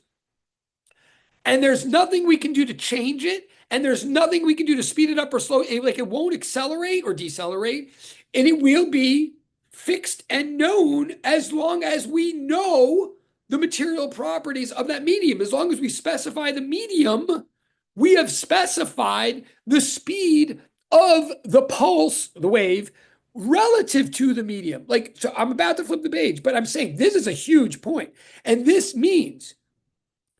and there's nothing we can do to change it, and there's nothing we can do to speed it up or slow it. Like, it won't accelerate or decelerate, and it will be fixed and known as long as we know the material properties of that medium. As long as we specify the medium, we have specified the speed of the pulse, the wave, relative to the medium. Like, so I'm about to flip the page, but I'm saying this is a huge point. And this means,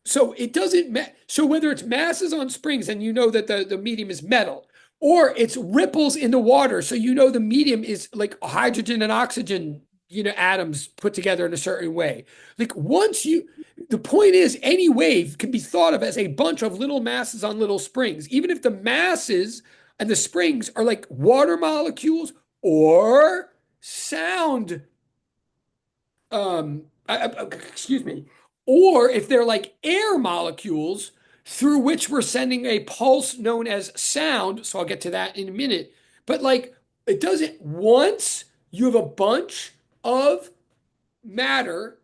so it doesn't matter. So whether it's masses on springs and you know that the medium is metal, or it's ripples in the water, so you know the medium is like hydrogen and oxygen, atoms put together in a certain way. Like, the point is, any wave can be thought of as a bunch of little masses on little springs, even if the masses and the springs are like water molecules or sound, excuse me, or if they're like air molecules through which we're sending a pulse known as sound. So I'll get to that in a minute. But like, it doesn't, once you have a bunch of matter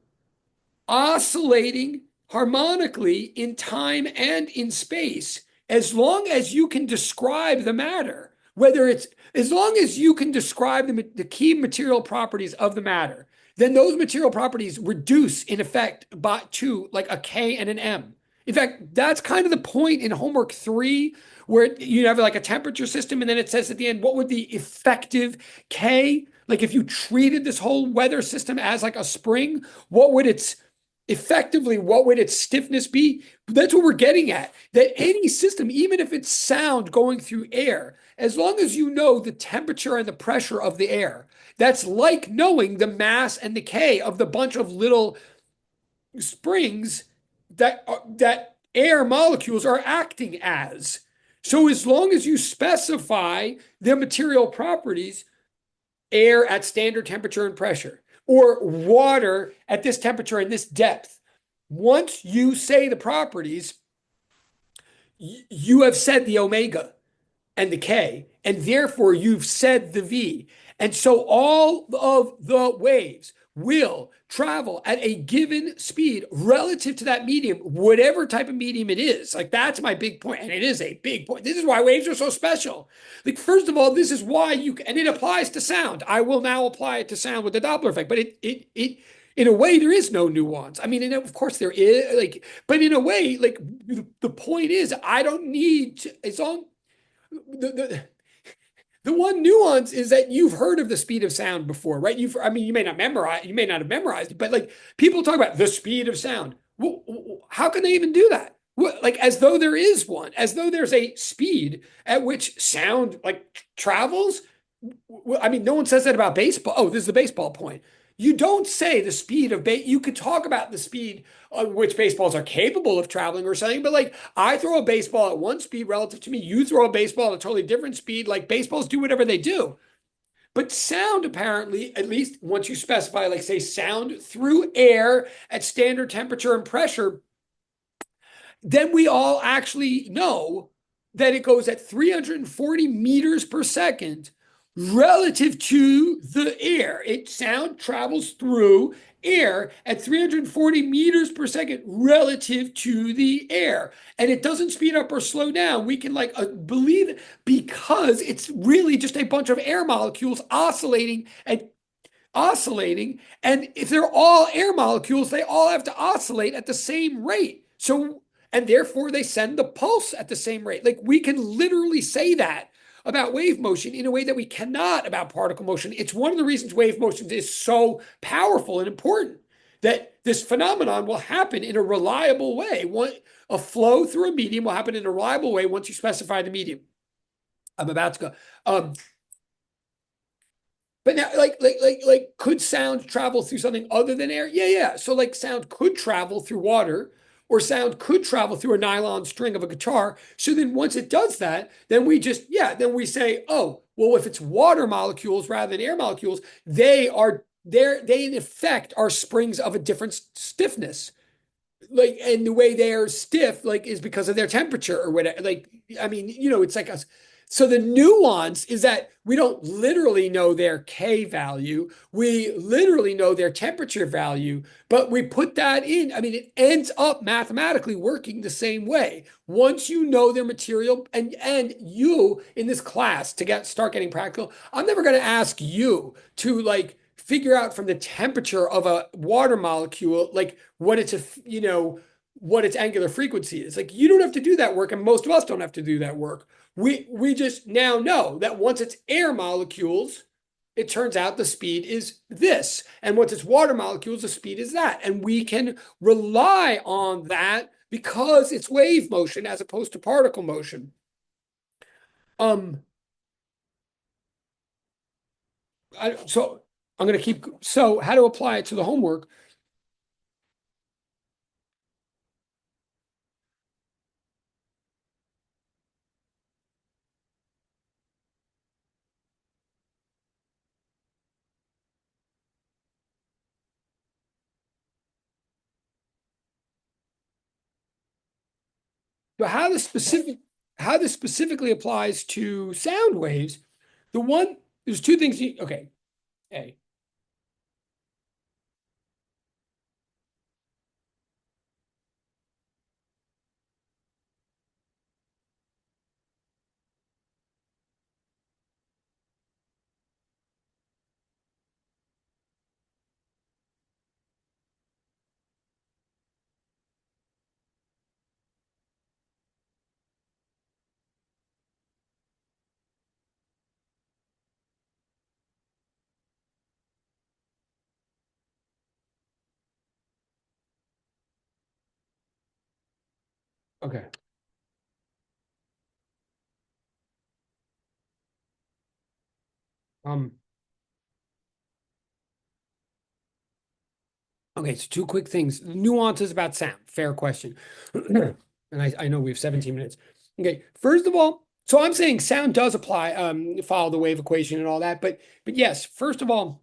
oscillating harmonically in time and in space, as long as you can describe the matter, whether it's, as long as you can describe the key material properties of the matter, then those material properties reduce in effect to like a K and an M. In fact, that's kind of the point in homework 3, where you have like a temperature system, and then it says at the end, what would the effective K, like if you treated this whole weather system as like a spring, what would its effectively, what would its stiffness be? That's what we're getting at. That any system, even if it's sound going through air, as long as you know the temperature and the pressure of the air, that's like knowing the mass and the K of the bunch of little springs that air molecules are acting as. So as long as you specify the material properties, air at standard temperature and pressure, or water at this temperature and this depth, once you say the properties, you have said the omega and the K, and therefore you've said the V. And so all of the waves will travel at a given speed relative to that medium, whatever type of medium it is. Like, that's my big point. And it is a big point. This is why waves are so special. Like, first of all, this is why and it applies to sound. I will now apply it to sound with the Doppler effect, but in a way, there is no nuance. I mean, of course there is, like, but in a way, like, the point is, I don't need to, it's on the one nuance is that you've heard of the speed of sound before, right? I mean, you may not have memorized it, but like, people talk about the speed of sound. Well, how can they even do that? Like, as though there is one, as though there's a speed at which sound like travels. I mean, no one says that about baseball. Oh, this is the baseball point. You don't say the speed of you could talk about the speed at which baseballs are capable of traveling or something, but like, I throw a baseball at one speed relative to me, you throw a baseball at a totally different speed. Like, baseballs do whatever they do. But sound, apparently, at least once you specify, like, say, sound through air at standard temperature and pressure, then we all actually know that it goes at 340 meters per second relative to the air. Sound travels through air at 340 meters per second relative to the air. And it doesn't speed up or slow down. We can like believe it because it's really just a bunch of air molecules oscillating. And if they're all air molecules, they all have to oscillate at the same rate. So, and therefore they send the pulse at the same rate. Like, we can literally say that about wave motion in a way that we cannot about particle motion. It's one of the reasons wave motion is so powerful and important, that this phenomenon will happen in a reliable way. A flow through a medium will happen in a reliable way once you specify the medium. I'm about to go. But now, could sound travel through something other than air? Yeah. So like, sound could travel through water, or sound could travel through a nylon string of a guitar. So then once it does that, then we just, yeah, then we say, oh, well, if it's water molecules rather than air molecules, they in effect are springs of a different stiffness. Like, and the way they're stiff, like, is because of their temperature or whatever. Like, I mean, it's like us. So the nuance is that we don't literally know their K value. We literally know their temperature value, but we put that in. I mean, it ends up mathematically working the same way. Once you know their material, and you in this class to start getting practical, I'm never going to ask you to like figure out from the temperature of a water molecule, like what what its angular frequency is. Like you don't have to do that work, and most of us don't have to do that work. We just now know that once it's air molecules, it turns out the speed is this. And once it's water molecules, the speed is that. And we can rely on that because it's wave motion as opposed to particle motion. So I'm going to keep. So how to apply it to the homework? But how this specifically applies to sound waves, there's two things. Okay, A. Okay. Um, okay, so two quick things. Nuances about sound. Fair question. And I know we have 17 minutes. Okay, first of all, so I'm saying sound does apply, follow the wave equation and all that, but yes, first of all,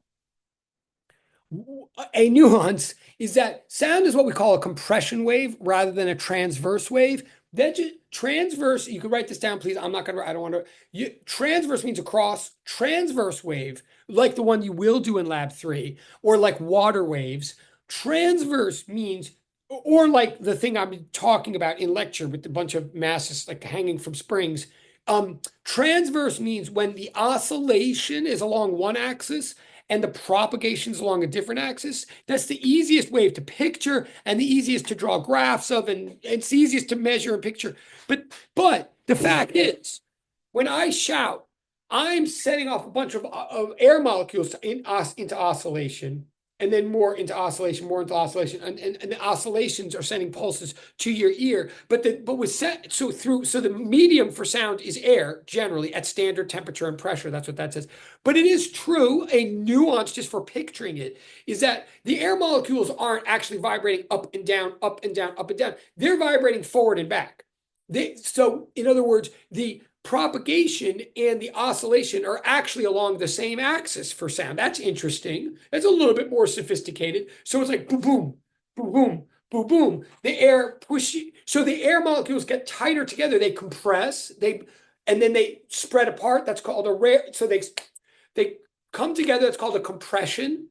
a nuance is that sound is what we call a compression wave rather than a transverse wave. That transverse, you can write this down, please. I'm not gonna, I don't want to. Transverse means across. Transverse wave, like the one you will do in lab 3, or like water waves. Transverse means, or like the thing I'm talking about in lecture with a bunch of masses like hanging from springs. Transverse means when the oscillation is along one axis and the propagations along a different axis. That's the easiest wave to picture and the easiest to draw graphs of, and it's the easiest to measure and picture. But the fact is, when I shout, I'm setting off a bunch of air molecules into oscillation, and then more into oscillation, and the oscillations are sending pulses to your ear. But the medium for sound is air generally at standard temperature and pressure. That's what that says. But it is true, a nuance just for picturing it is that the air molecules aren't actually vibrating up and down, up and down, up and down. They're vibrating forward and back. So in other words, the propagation and the oscillation are actually along the same axis for sound. That's interesting. That's a little bit more sophisticated. So it's like boom, boom, boom, boom, boom, boom. The air so the air molecules get tighter together. They compress. And then they spread apart. That's called a rare. So they come together. That's called a compression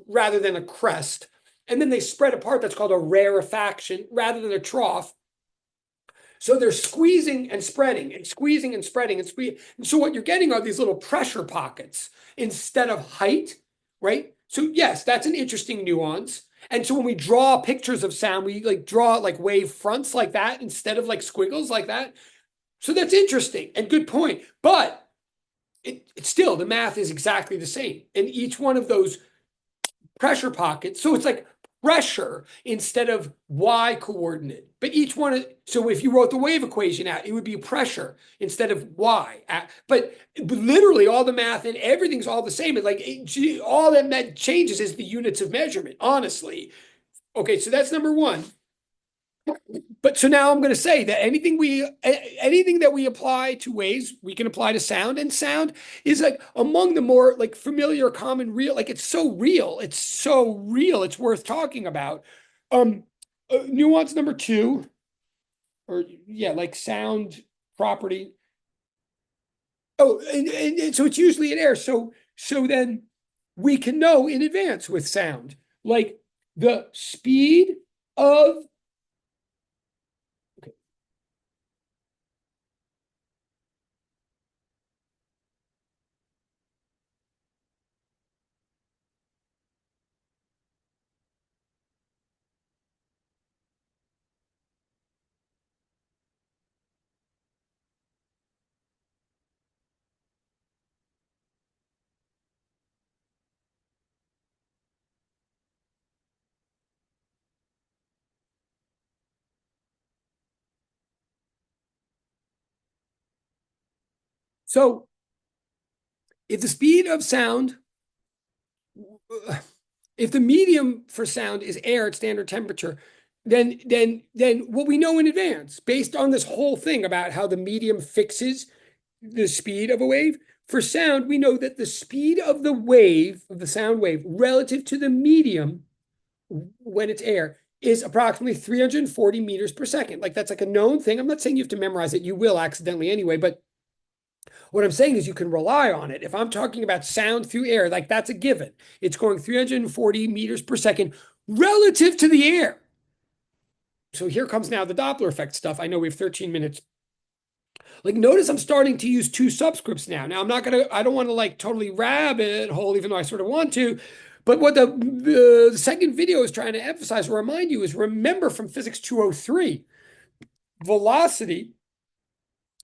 rather than a crest. And then they spread apart. That's called a rarefaction rather than a trough. So they're squeezing and spreading and squeezing and spreading and squeezing. And so what you're getting are these little pressure pockets instead of height, right? So yes, that's an interesting nuance. And so when we draw pictures of sound, we like draw like wave fronts like that instead of like squiggles like that. So that's interesting and good point. But it's still, the math is exactly the same. And each one of those pressure pockets, so it's like pressure instead of y coordinate. But each one, so if you wrote the wave equation out, it would be pressure instead of y. But literally all the math and everything's all the same. All that changes is the units of measurement, honestly. Okay, so that's number one. But so now I'm going to say that anything that we apply to waves, we can apply to sound, and sound is like among the more like familiar, common, real. Like it's so real, it's worth talking about. Um, Nuance number two, or yeah, like sound property. Oh, and so it's usually in air. So then we can know in advance with sound, like the speed of. Okay. So if the speed of sound, if the medium for sound is air at standard temperature, then what we know in advance, based on this whole thing about how the medium fixes the speed of a wave, for sound, we know that the speed of the wave, of the sound wave, relative to the medium when it's air, is approximately 340 meters per second. Like that's like a known thing. I'm not saying you have to memorize it. You will accidentally anyway, but what I'm saying is you can rely on it. If I'm talking about sound through air, like that's a given. It's going 340 meters per second relative to the air. So here comes now the Doppler effect stuff. I know we have 13 minutes. Like notice I'm starting to use two subscripts now. Now I don't want to like totally rabbit hole, even though I sort of want to. But what the second video is trying to emphasize or remind you is remember from physics 203, velocity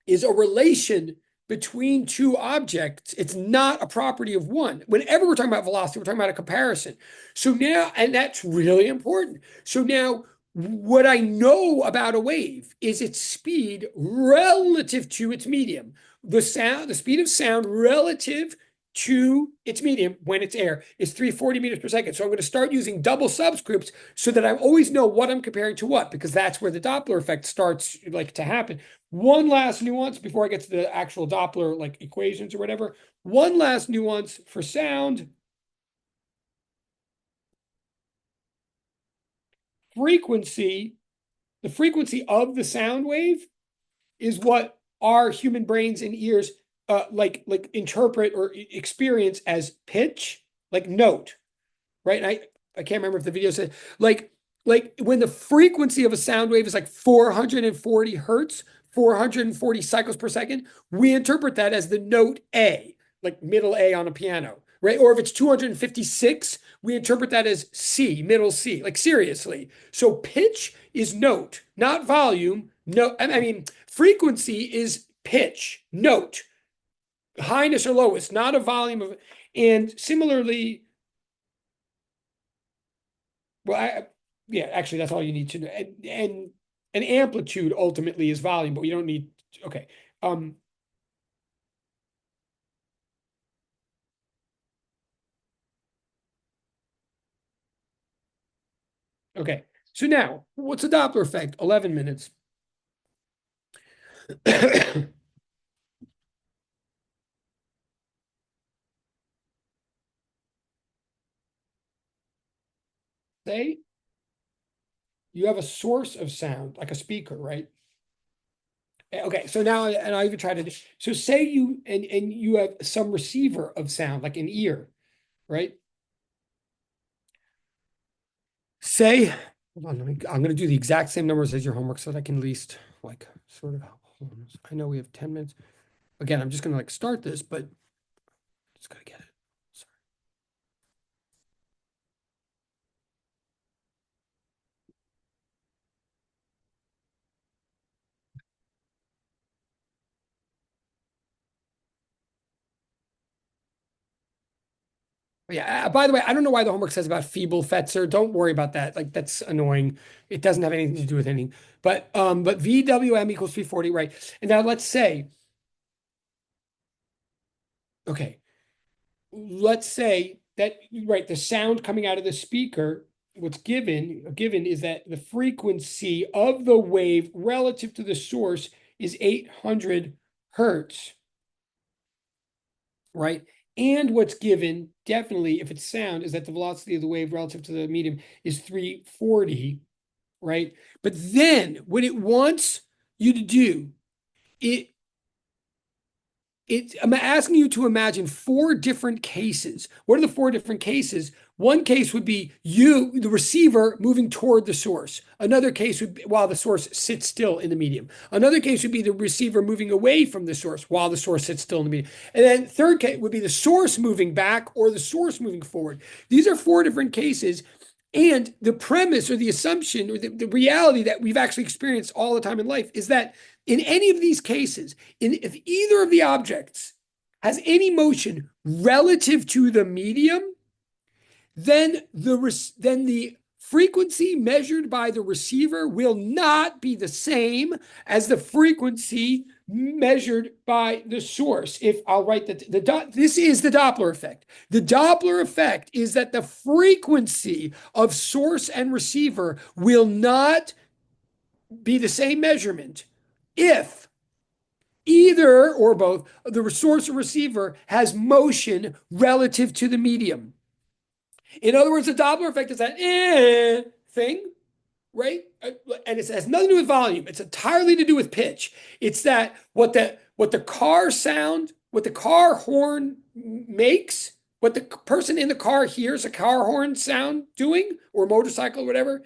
is a relation between two objects. It's not a property of one. Whenever we're talking about velocity, we're talking about a comparison. So now, and that's really important. So now, what I know about a wave is its speed relative to its medium. The speed of sound relative to its medium when it's air is 340 meters per second. So I'm going to start using double subscripts so that I always know what I'm comparing to what, because that's where the Doppler effect starts like to happen. One last nuance before I get to the actual Doppler like equations or whatever. One last nuance for sound. Frequency, the frequency of the sound wave is what our human brains and ears like interpret or experience as pitch, like note, right? And I can't remember if the video said like when the frequency of a sound wave is like 440 hertz, 440 cycles per second, we interpret that as the note A, like middle A on a piano, right? Or if it's 256, we interpret that as C, middle C, like seriously. So pitch is note, not volume. No, I mean, frequency is pitch, note, highness or lowest, not a volume of, and similarly, well, yeah, actually, that's all you need to know. And an amplitude ultimately is volume, but we don't need. Okay. Um. Okay. So now, what's the Doppler effect? 11 minutes. Say you have a source of sound, like a speaker, right? Okay. So now, and I even try to. So say you and you have some receiver of sound, like an ear, right? Say, hold on, I'm going to do the exact same numbers as your homework so that I can at least like sort of. I know we have 10 minutes. Again, I'm just going to like start this, but just got to get it. Sorry. But yeah, by the way, I don't know why the homework says about feeble Fetzer. Don't worry about that. Like that's annoying. It doesn't have anything to do with anything. But VWM equals 340, right? And now let's say, okay, let's say that right, the sound coming out of the speaker what's given is that the frequency of the wave relative to the source is 800 hertz, right? And what's given, definitely, if it's sound, is that the velocity of the wave relative to the medium is 340, right? But then what it wants you to do, it I'm asking you to imagine four different cases. What are the four different cases? One case would be you, the receiver, moving toward the source. Another case would be while the source sits still in the medium. Another case would be the receiver moving away from the source while the source sits still in the medium. And then third case would be the source moving back or the source moving forward. These are four different cases. And the premise or the assumption or the reality that we've actually experienced all the time in life is that in any of these cases, if either of the objects has any motion relative to the medium, then the frequency measured by the receiver will not be the same as the frequency measured by the source. If I'll write that this is the Doppler effect. The Doppler effect is that the frequency of source and receiver will not be the same measurement if either or both the source or receiver has motion relative to the medium. In other words, the Doppler effect is that thing, right? And it has nothing to do with volume. It's entirely to do with pitch. It's that what the car sound, what the car horn makes, what the person in the car hears a car horn sound doing, or motorcycle or whatever,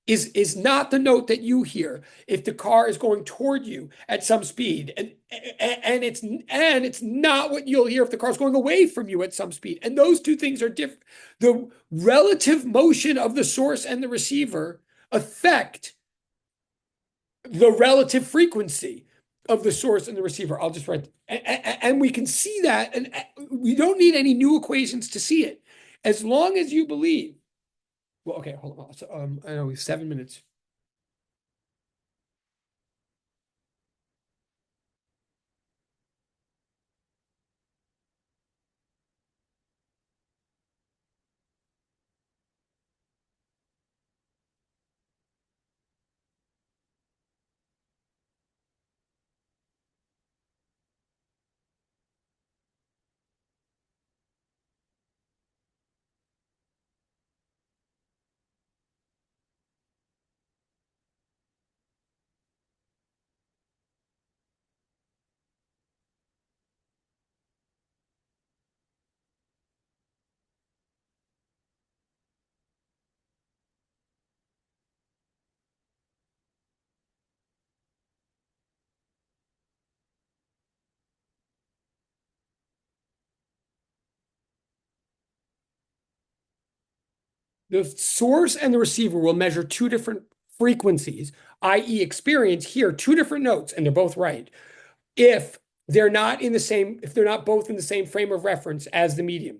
is not the note that you hear if the car is going toward you at some speed, and it's not what you'll hear if the car's going away from you at some speed. And those two things are different. The relative motion of the source and the receiver affect the relative frequency of the source and the receiver. I'll just write, and we can see that, and we don't need any new equations to see it, as long as you believe. Well, okay, hold on. So, I know we have 7 minutes. The source and the receiver will measure two different frequencies, i.e., experience here two different notes, and they're both right. If if they're not both in the same frame of reference as the medium.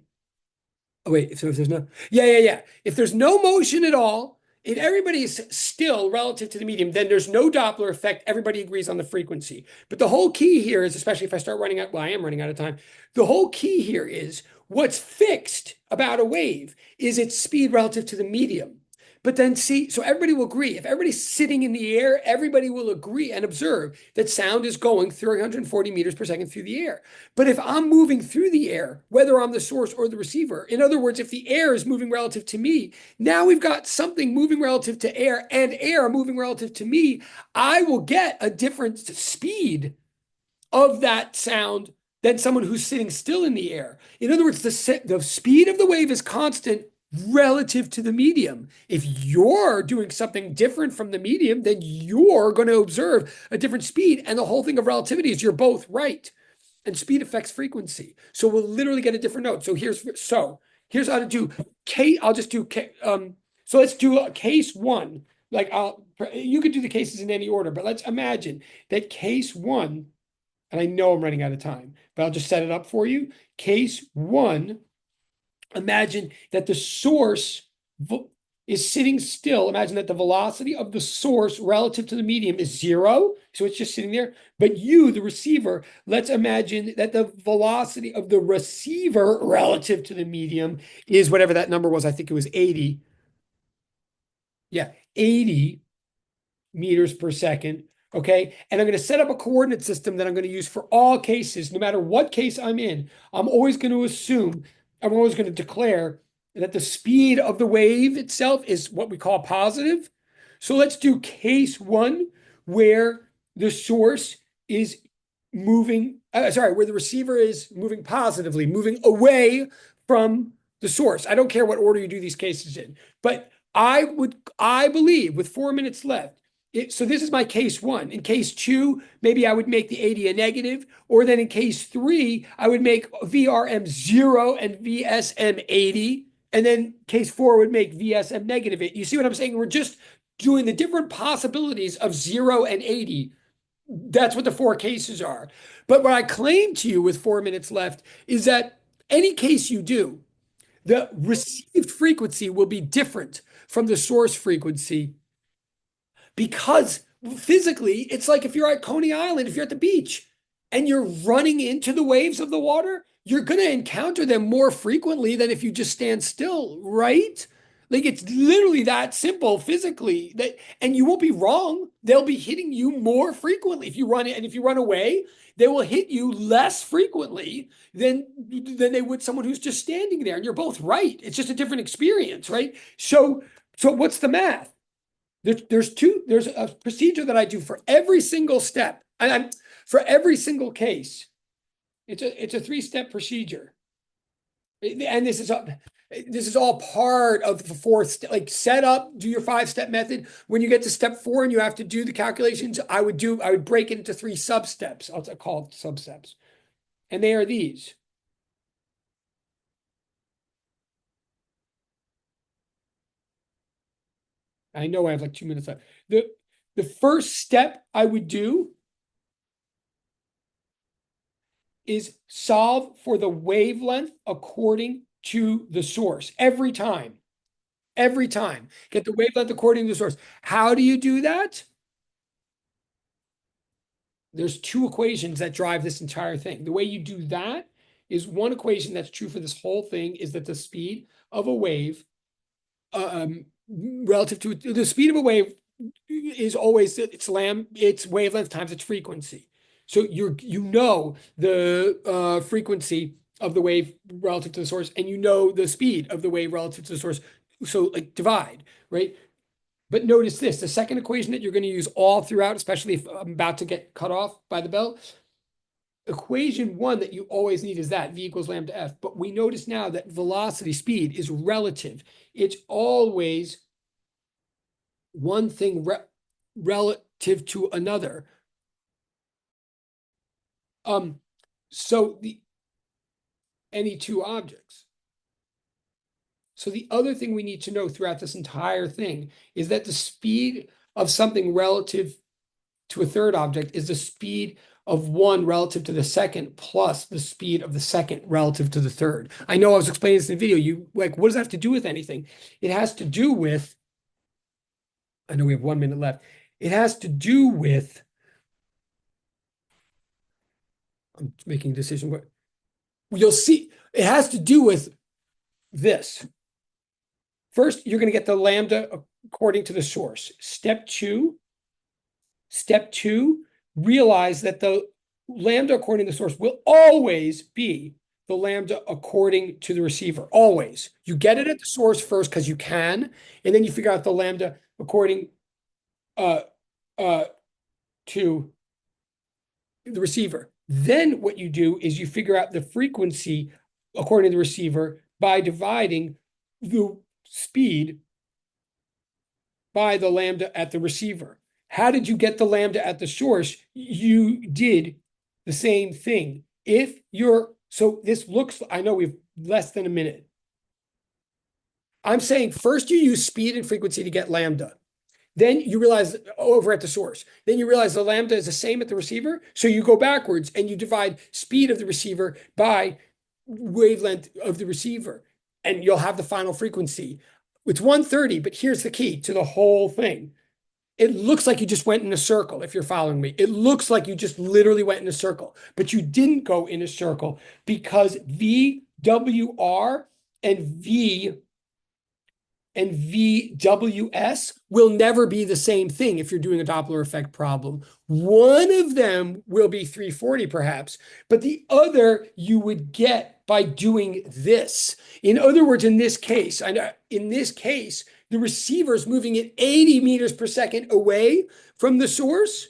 Oh, wait, so if there's no, yeah. If there's no motion at all, if everybody is still relative to the medium, then there's no Doppler effect. Everybody agrees on the frequency. But the whole key here is, especially if I start running out, well, I am running out of time. The whole key here is what's fixed about a wave is its speed relative to the medium. But then see, so everybody will agree. If everybody's sitting in the air, everybody will agree and observe that sound is going 340 meters per second through the air. But if I'm moving through the air, whether I'm the source or the receiver, in other words, if the air is moving relative to me, now we've got something moving relative to air and air moving relative to me, I will get a different speed of that sound than someone who's sitting still in the air. In other words, the speed of the wave is constant relative to the medium. If you're doing something different from the medium, then you're going to observe a different speed. And the whole thing of relativity is you're both right. And speed affects frequency. So we'll literally get a different note. So here's how to do I'll just do so let's do case one. Like you could do the cases in any order, but let's imagine that case one, and I know I'm running out of time, but I'll just set it up for you. Case one, imagine that the source is sitting still. Imagine that the velocity of the source relative to the medium is 0. So it's just sitting there. But you, the receiver, let's imagine that the velocity of the receiver relative to the medium is whatever that number was. I think it was 80. Yeah, 80 meters per second. Okay. And I'm going to set up a coordinate system that I'm going to use for all cases, no matter what case I'm in. I'm always going to assume, I'm always going to declare that the speed of the wave itself is what we call positive. So let's do case one, where the source is moving, where the receiver is moving positively, moving away from the source. I don't care what order you do these cases in, but I believe with 4 minutes left, so this is my case one. In case two, maybe I would make the 80 a negative, or then in case three, I would make VRM 0 and VSM 80. And then case four would make VSM negative 8. You see what I'm saying? We're just doing the different possibilities of 0 and 80. That's what the four cases are. But what I claim to you with 4 minutes left is that any case you do, the received frequency will be different from the source frequency, because physically, it's like if you're at Coney Island, if you're at the beach and you're running into the waves of the water, you're going to encounter them more frequently than if you just stand still, right? Like it's literally that simple physically, that, and you won't be wrong. They'll be hitting you more frequently if you run it, and if you run away, they will hit you less frequently than they would someone who's just standing there. And you're both right. It's just a different experience, right? So what's the math? There's a procedure that I do for every single step, and for every single case. It's a 3-step procedure, and this is all part of the fourth step. Like set up, do your 5-step method. When you get to step 4 and you have to do the calculations, I would break it into 3 sub-steps. I'll call it sub-steps, and they are these. I know I have like 2 minutes left. The first step I would do is solve for the wavelength according to the source every time. Every time. Get the wavelength according to the source. How do you do that? There's 2 equations that drive this entire thing. The way you do that is, one equation that's true for this whole thing is that the speed of a wave relative to the speed of a wave is always its wavelength times its frequency. So the frequency of the wave relative to the source, and the speed of the wave relative to the source. So like divide, right? But notice this, the second equation that you're going to use all throughout, especially if I'm about to get cut off by the bell, equation one that you always need is that V equals lambda F. But we notice now that velocity, speed, is relative. It's always one thing relative to another. So any 2 objects. So the other thing we need to know throughout this entire thing is that the speed of something relative to a third object is the speed of one relative to the second plus the speed of the second relative to the third. I know I was explaining this in the video. You like, what does that have to do with anything? It has to do with, I know we have 1 minute left. It has to do with, I'm making a decision, but you'll see, it has to do with this. First, you're going to get the lambda according to the source. Step two, realize that the lambda according to the source will always be the lambda according to the receiver. Always. You get it at the source first because you can, and then you figure out the lambda according to the receiver. Then what you do is you figure out the frequency according to the receiver by dividing the speed by the lambda at the receiver. How did you get the lambda at the source? You did the same thing. So this looks, I know we've less than a minute. I'm saying first you use speed and frequency to get lambda. Then you realize over at the source. Then you realize the lambda is the same at the receiver. So you go backwards and you divide speed of the receiver by wavelength of the receiver, and you'll have the final frequency. It's 130, but here's the key to the whole thing. It looks like you just went in a circle, if you're following me. It looks like you just literally went in a circle, but you didn't go in a circle because VWR and and VWS will never be the same thing if you're doing a Doppler effect problem. One of them will be 340 perhaps, but the other you would get by doing this. In other words, in this case, the receiver is moving at 80 meters per second away from the source.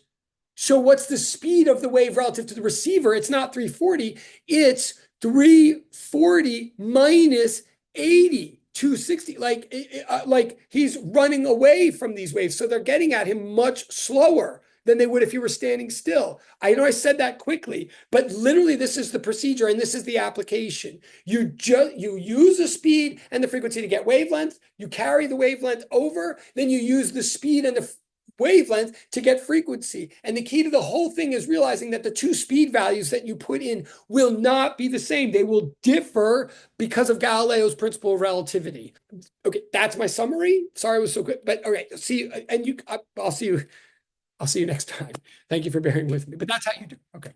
So what's the speed of the wave relative to the receiver? It's not 340, it's 340 minus 80, 260. Like he's running away from these waves. So they're getting at him much slower than they would if you were standing still. I know I said that quickly, but literally this is the procedure and this is the application. You use the speed and the frequency to get wavelength, you carry the wavelength over, then you use the speed and the wavelength to get frequency. And the key to the whole thing is realizing that the two speed values that you put in will not be the same. They will differ because of Galileo's principle of relativity. Okay, that's my summary. Sorry it was so quick, but all right, see you, and I'll see you next time. Thank you for bearing with me, but that's how you do. Okay.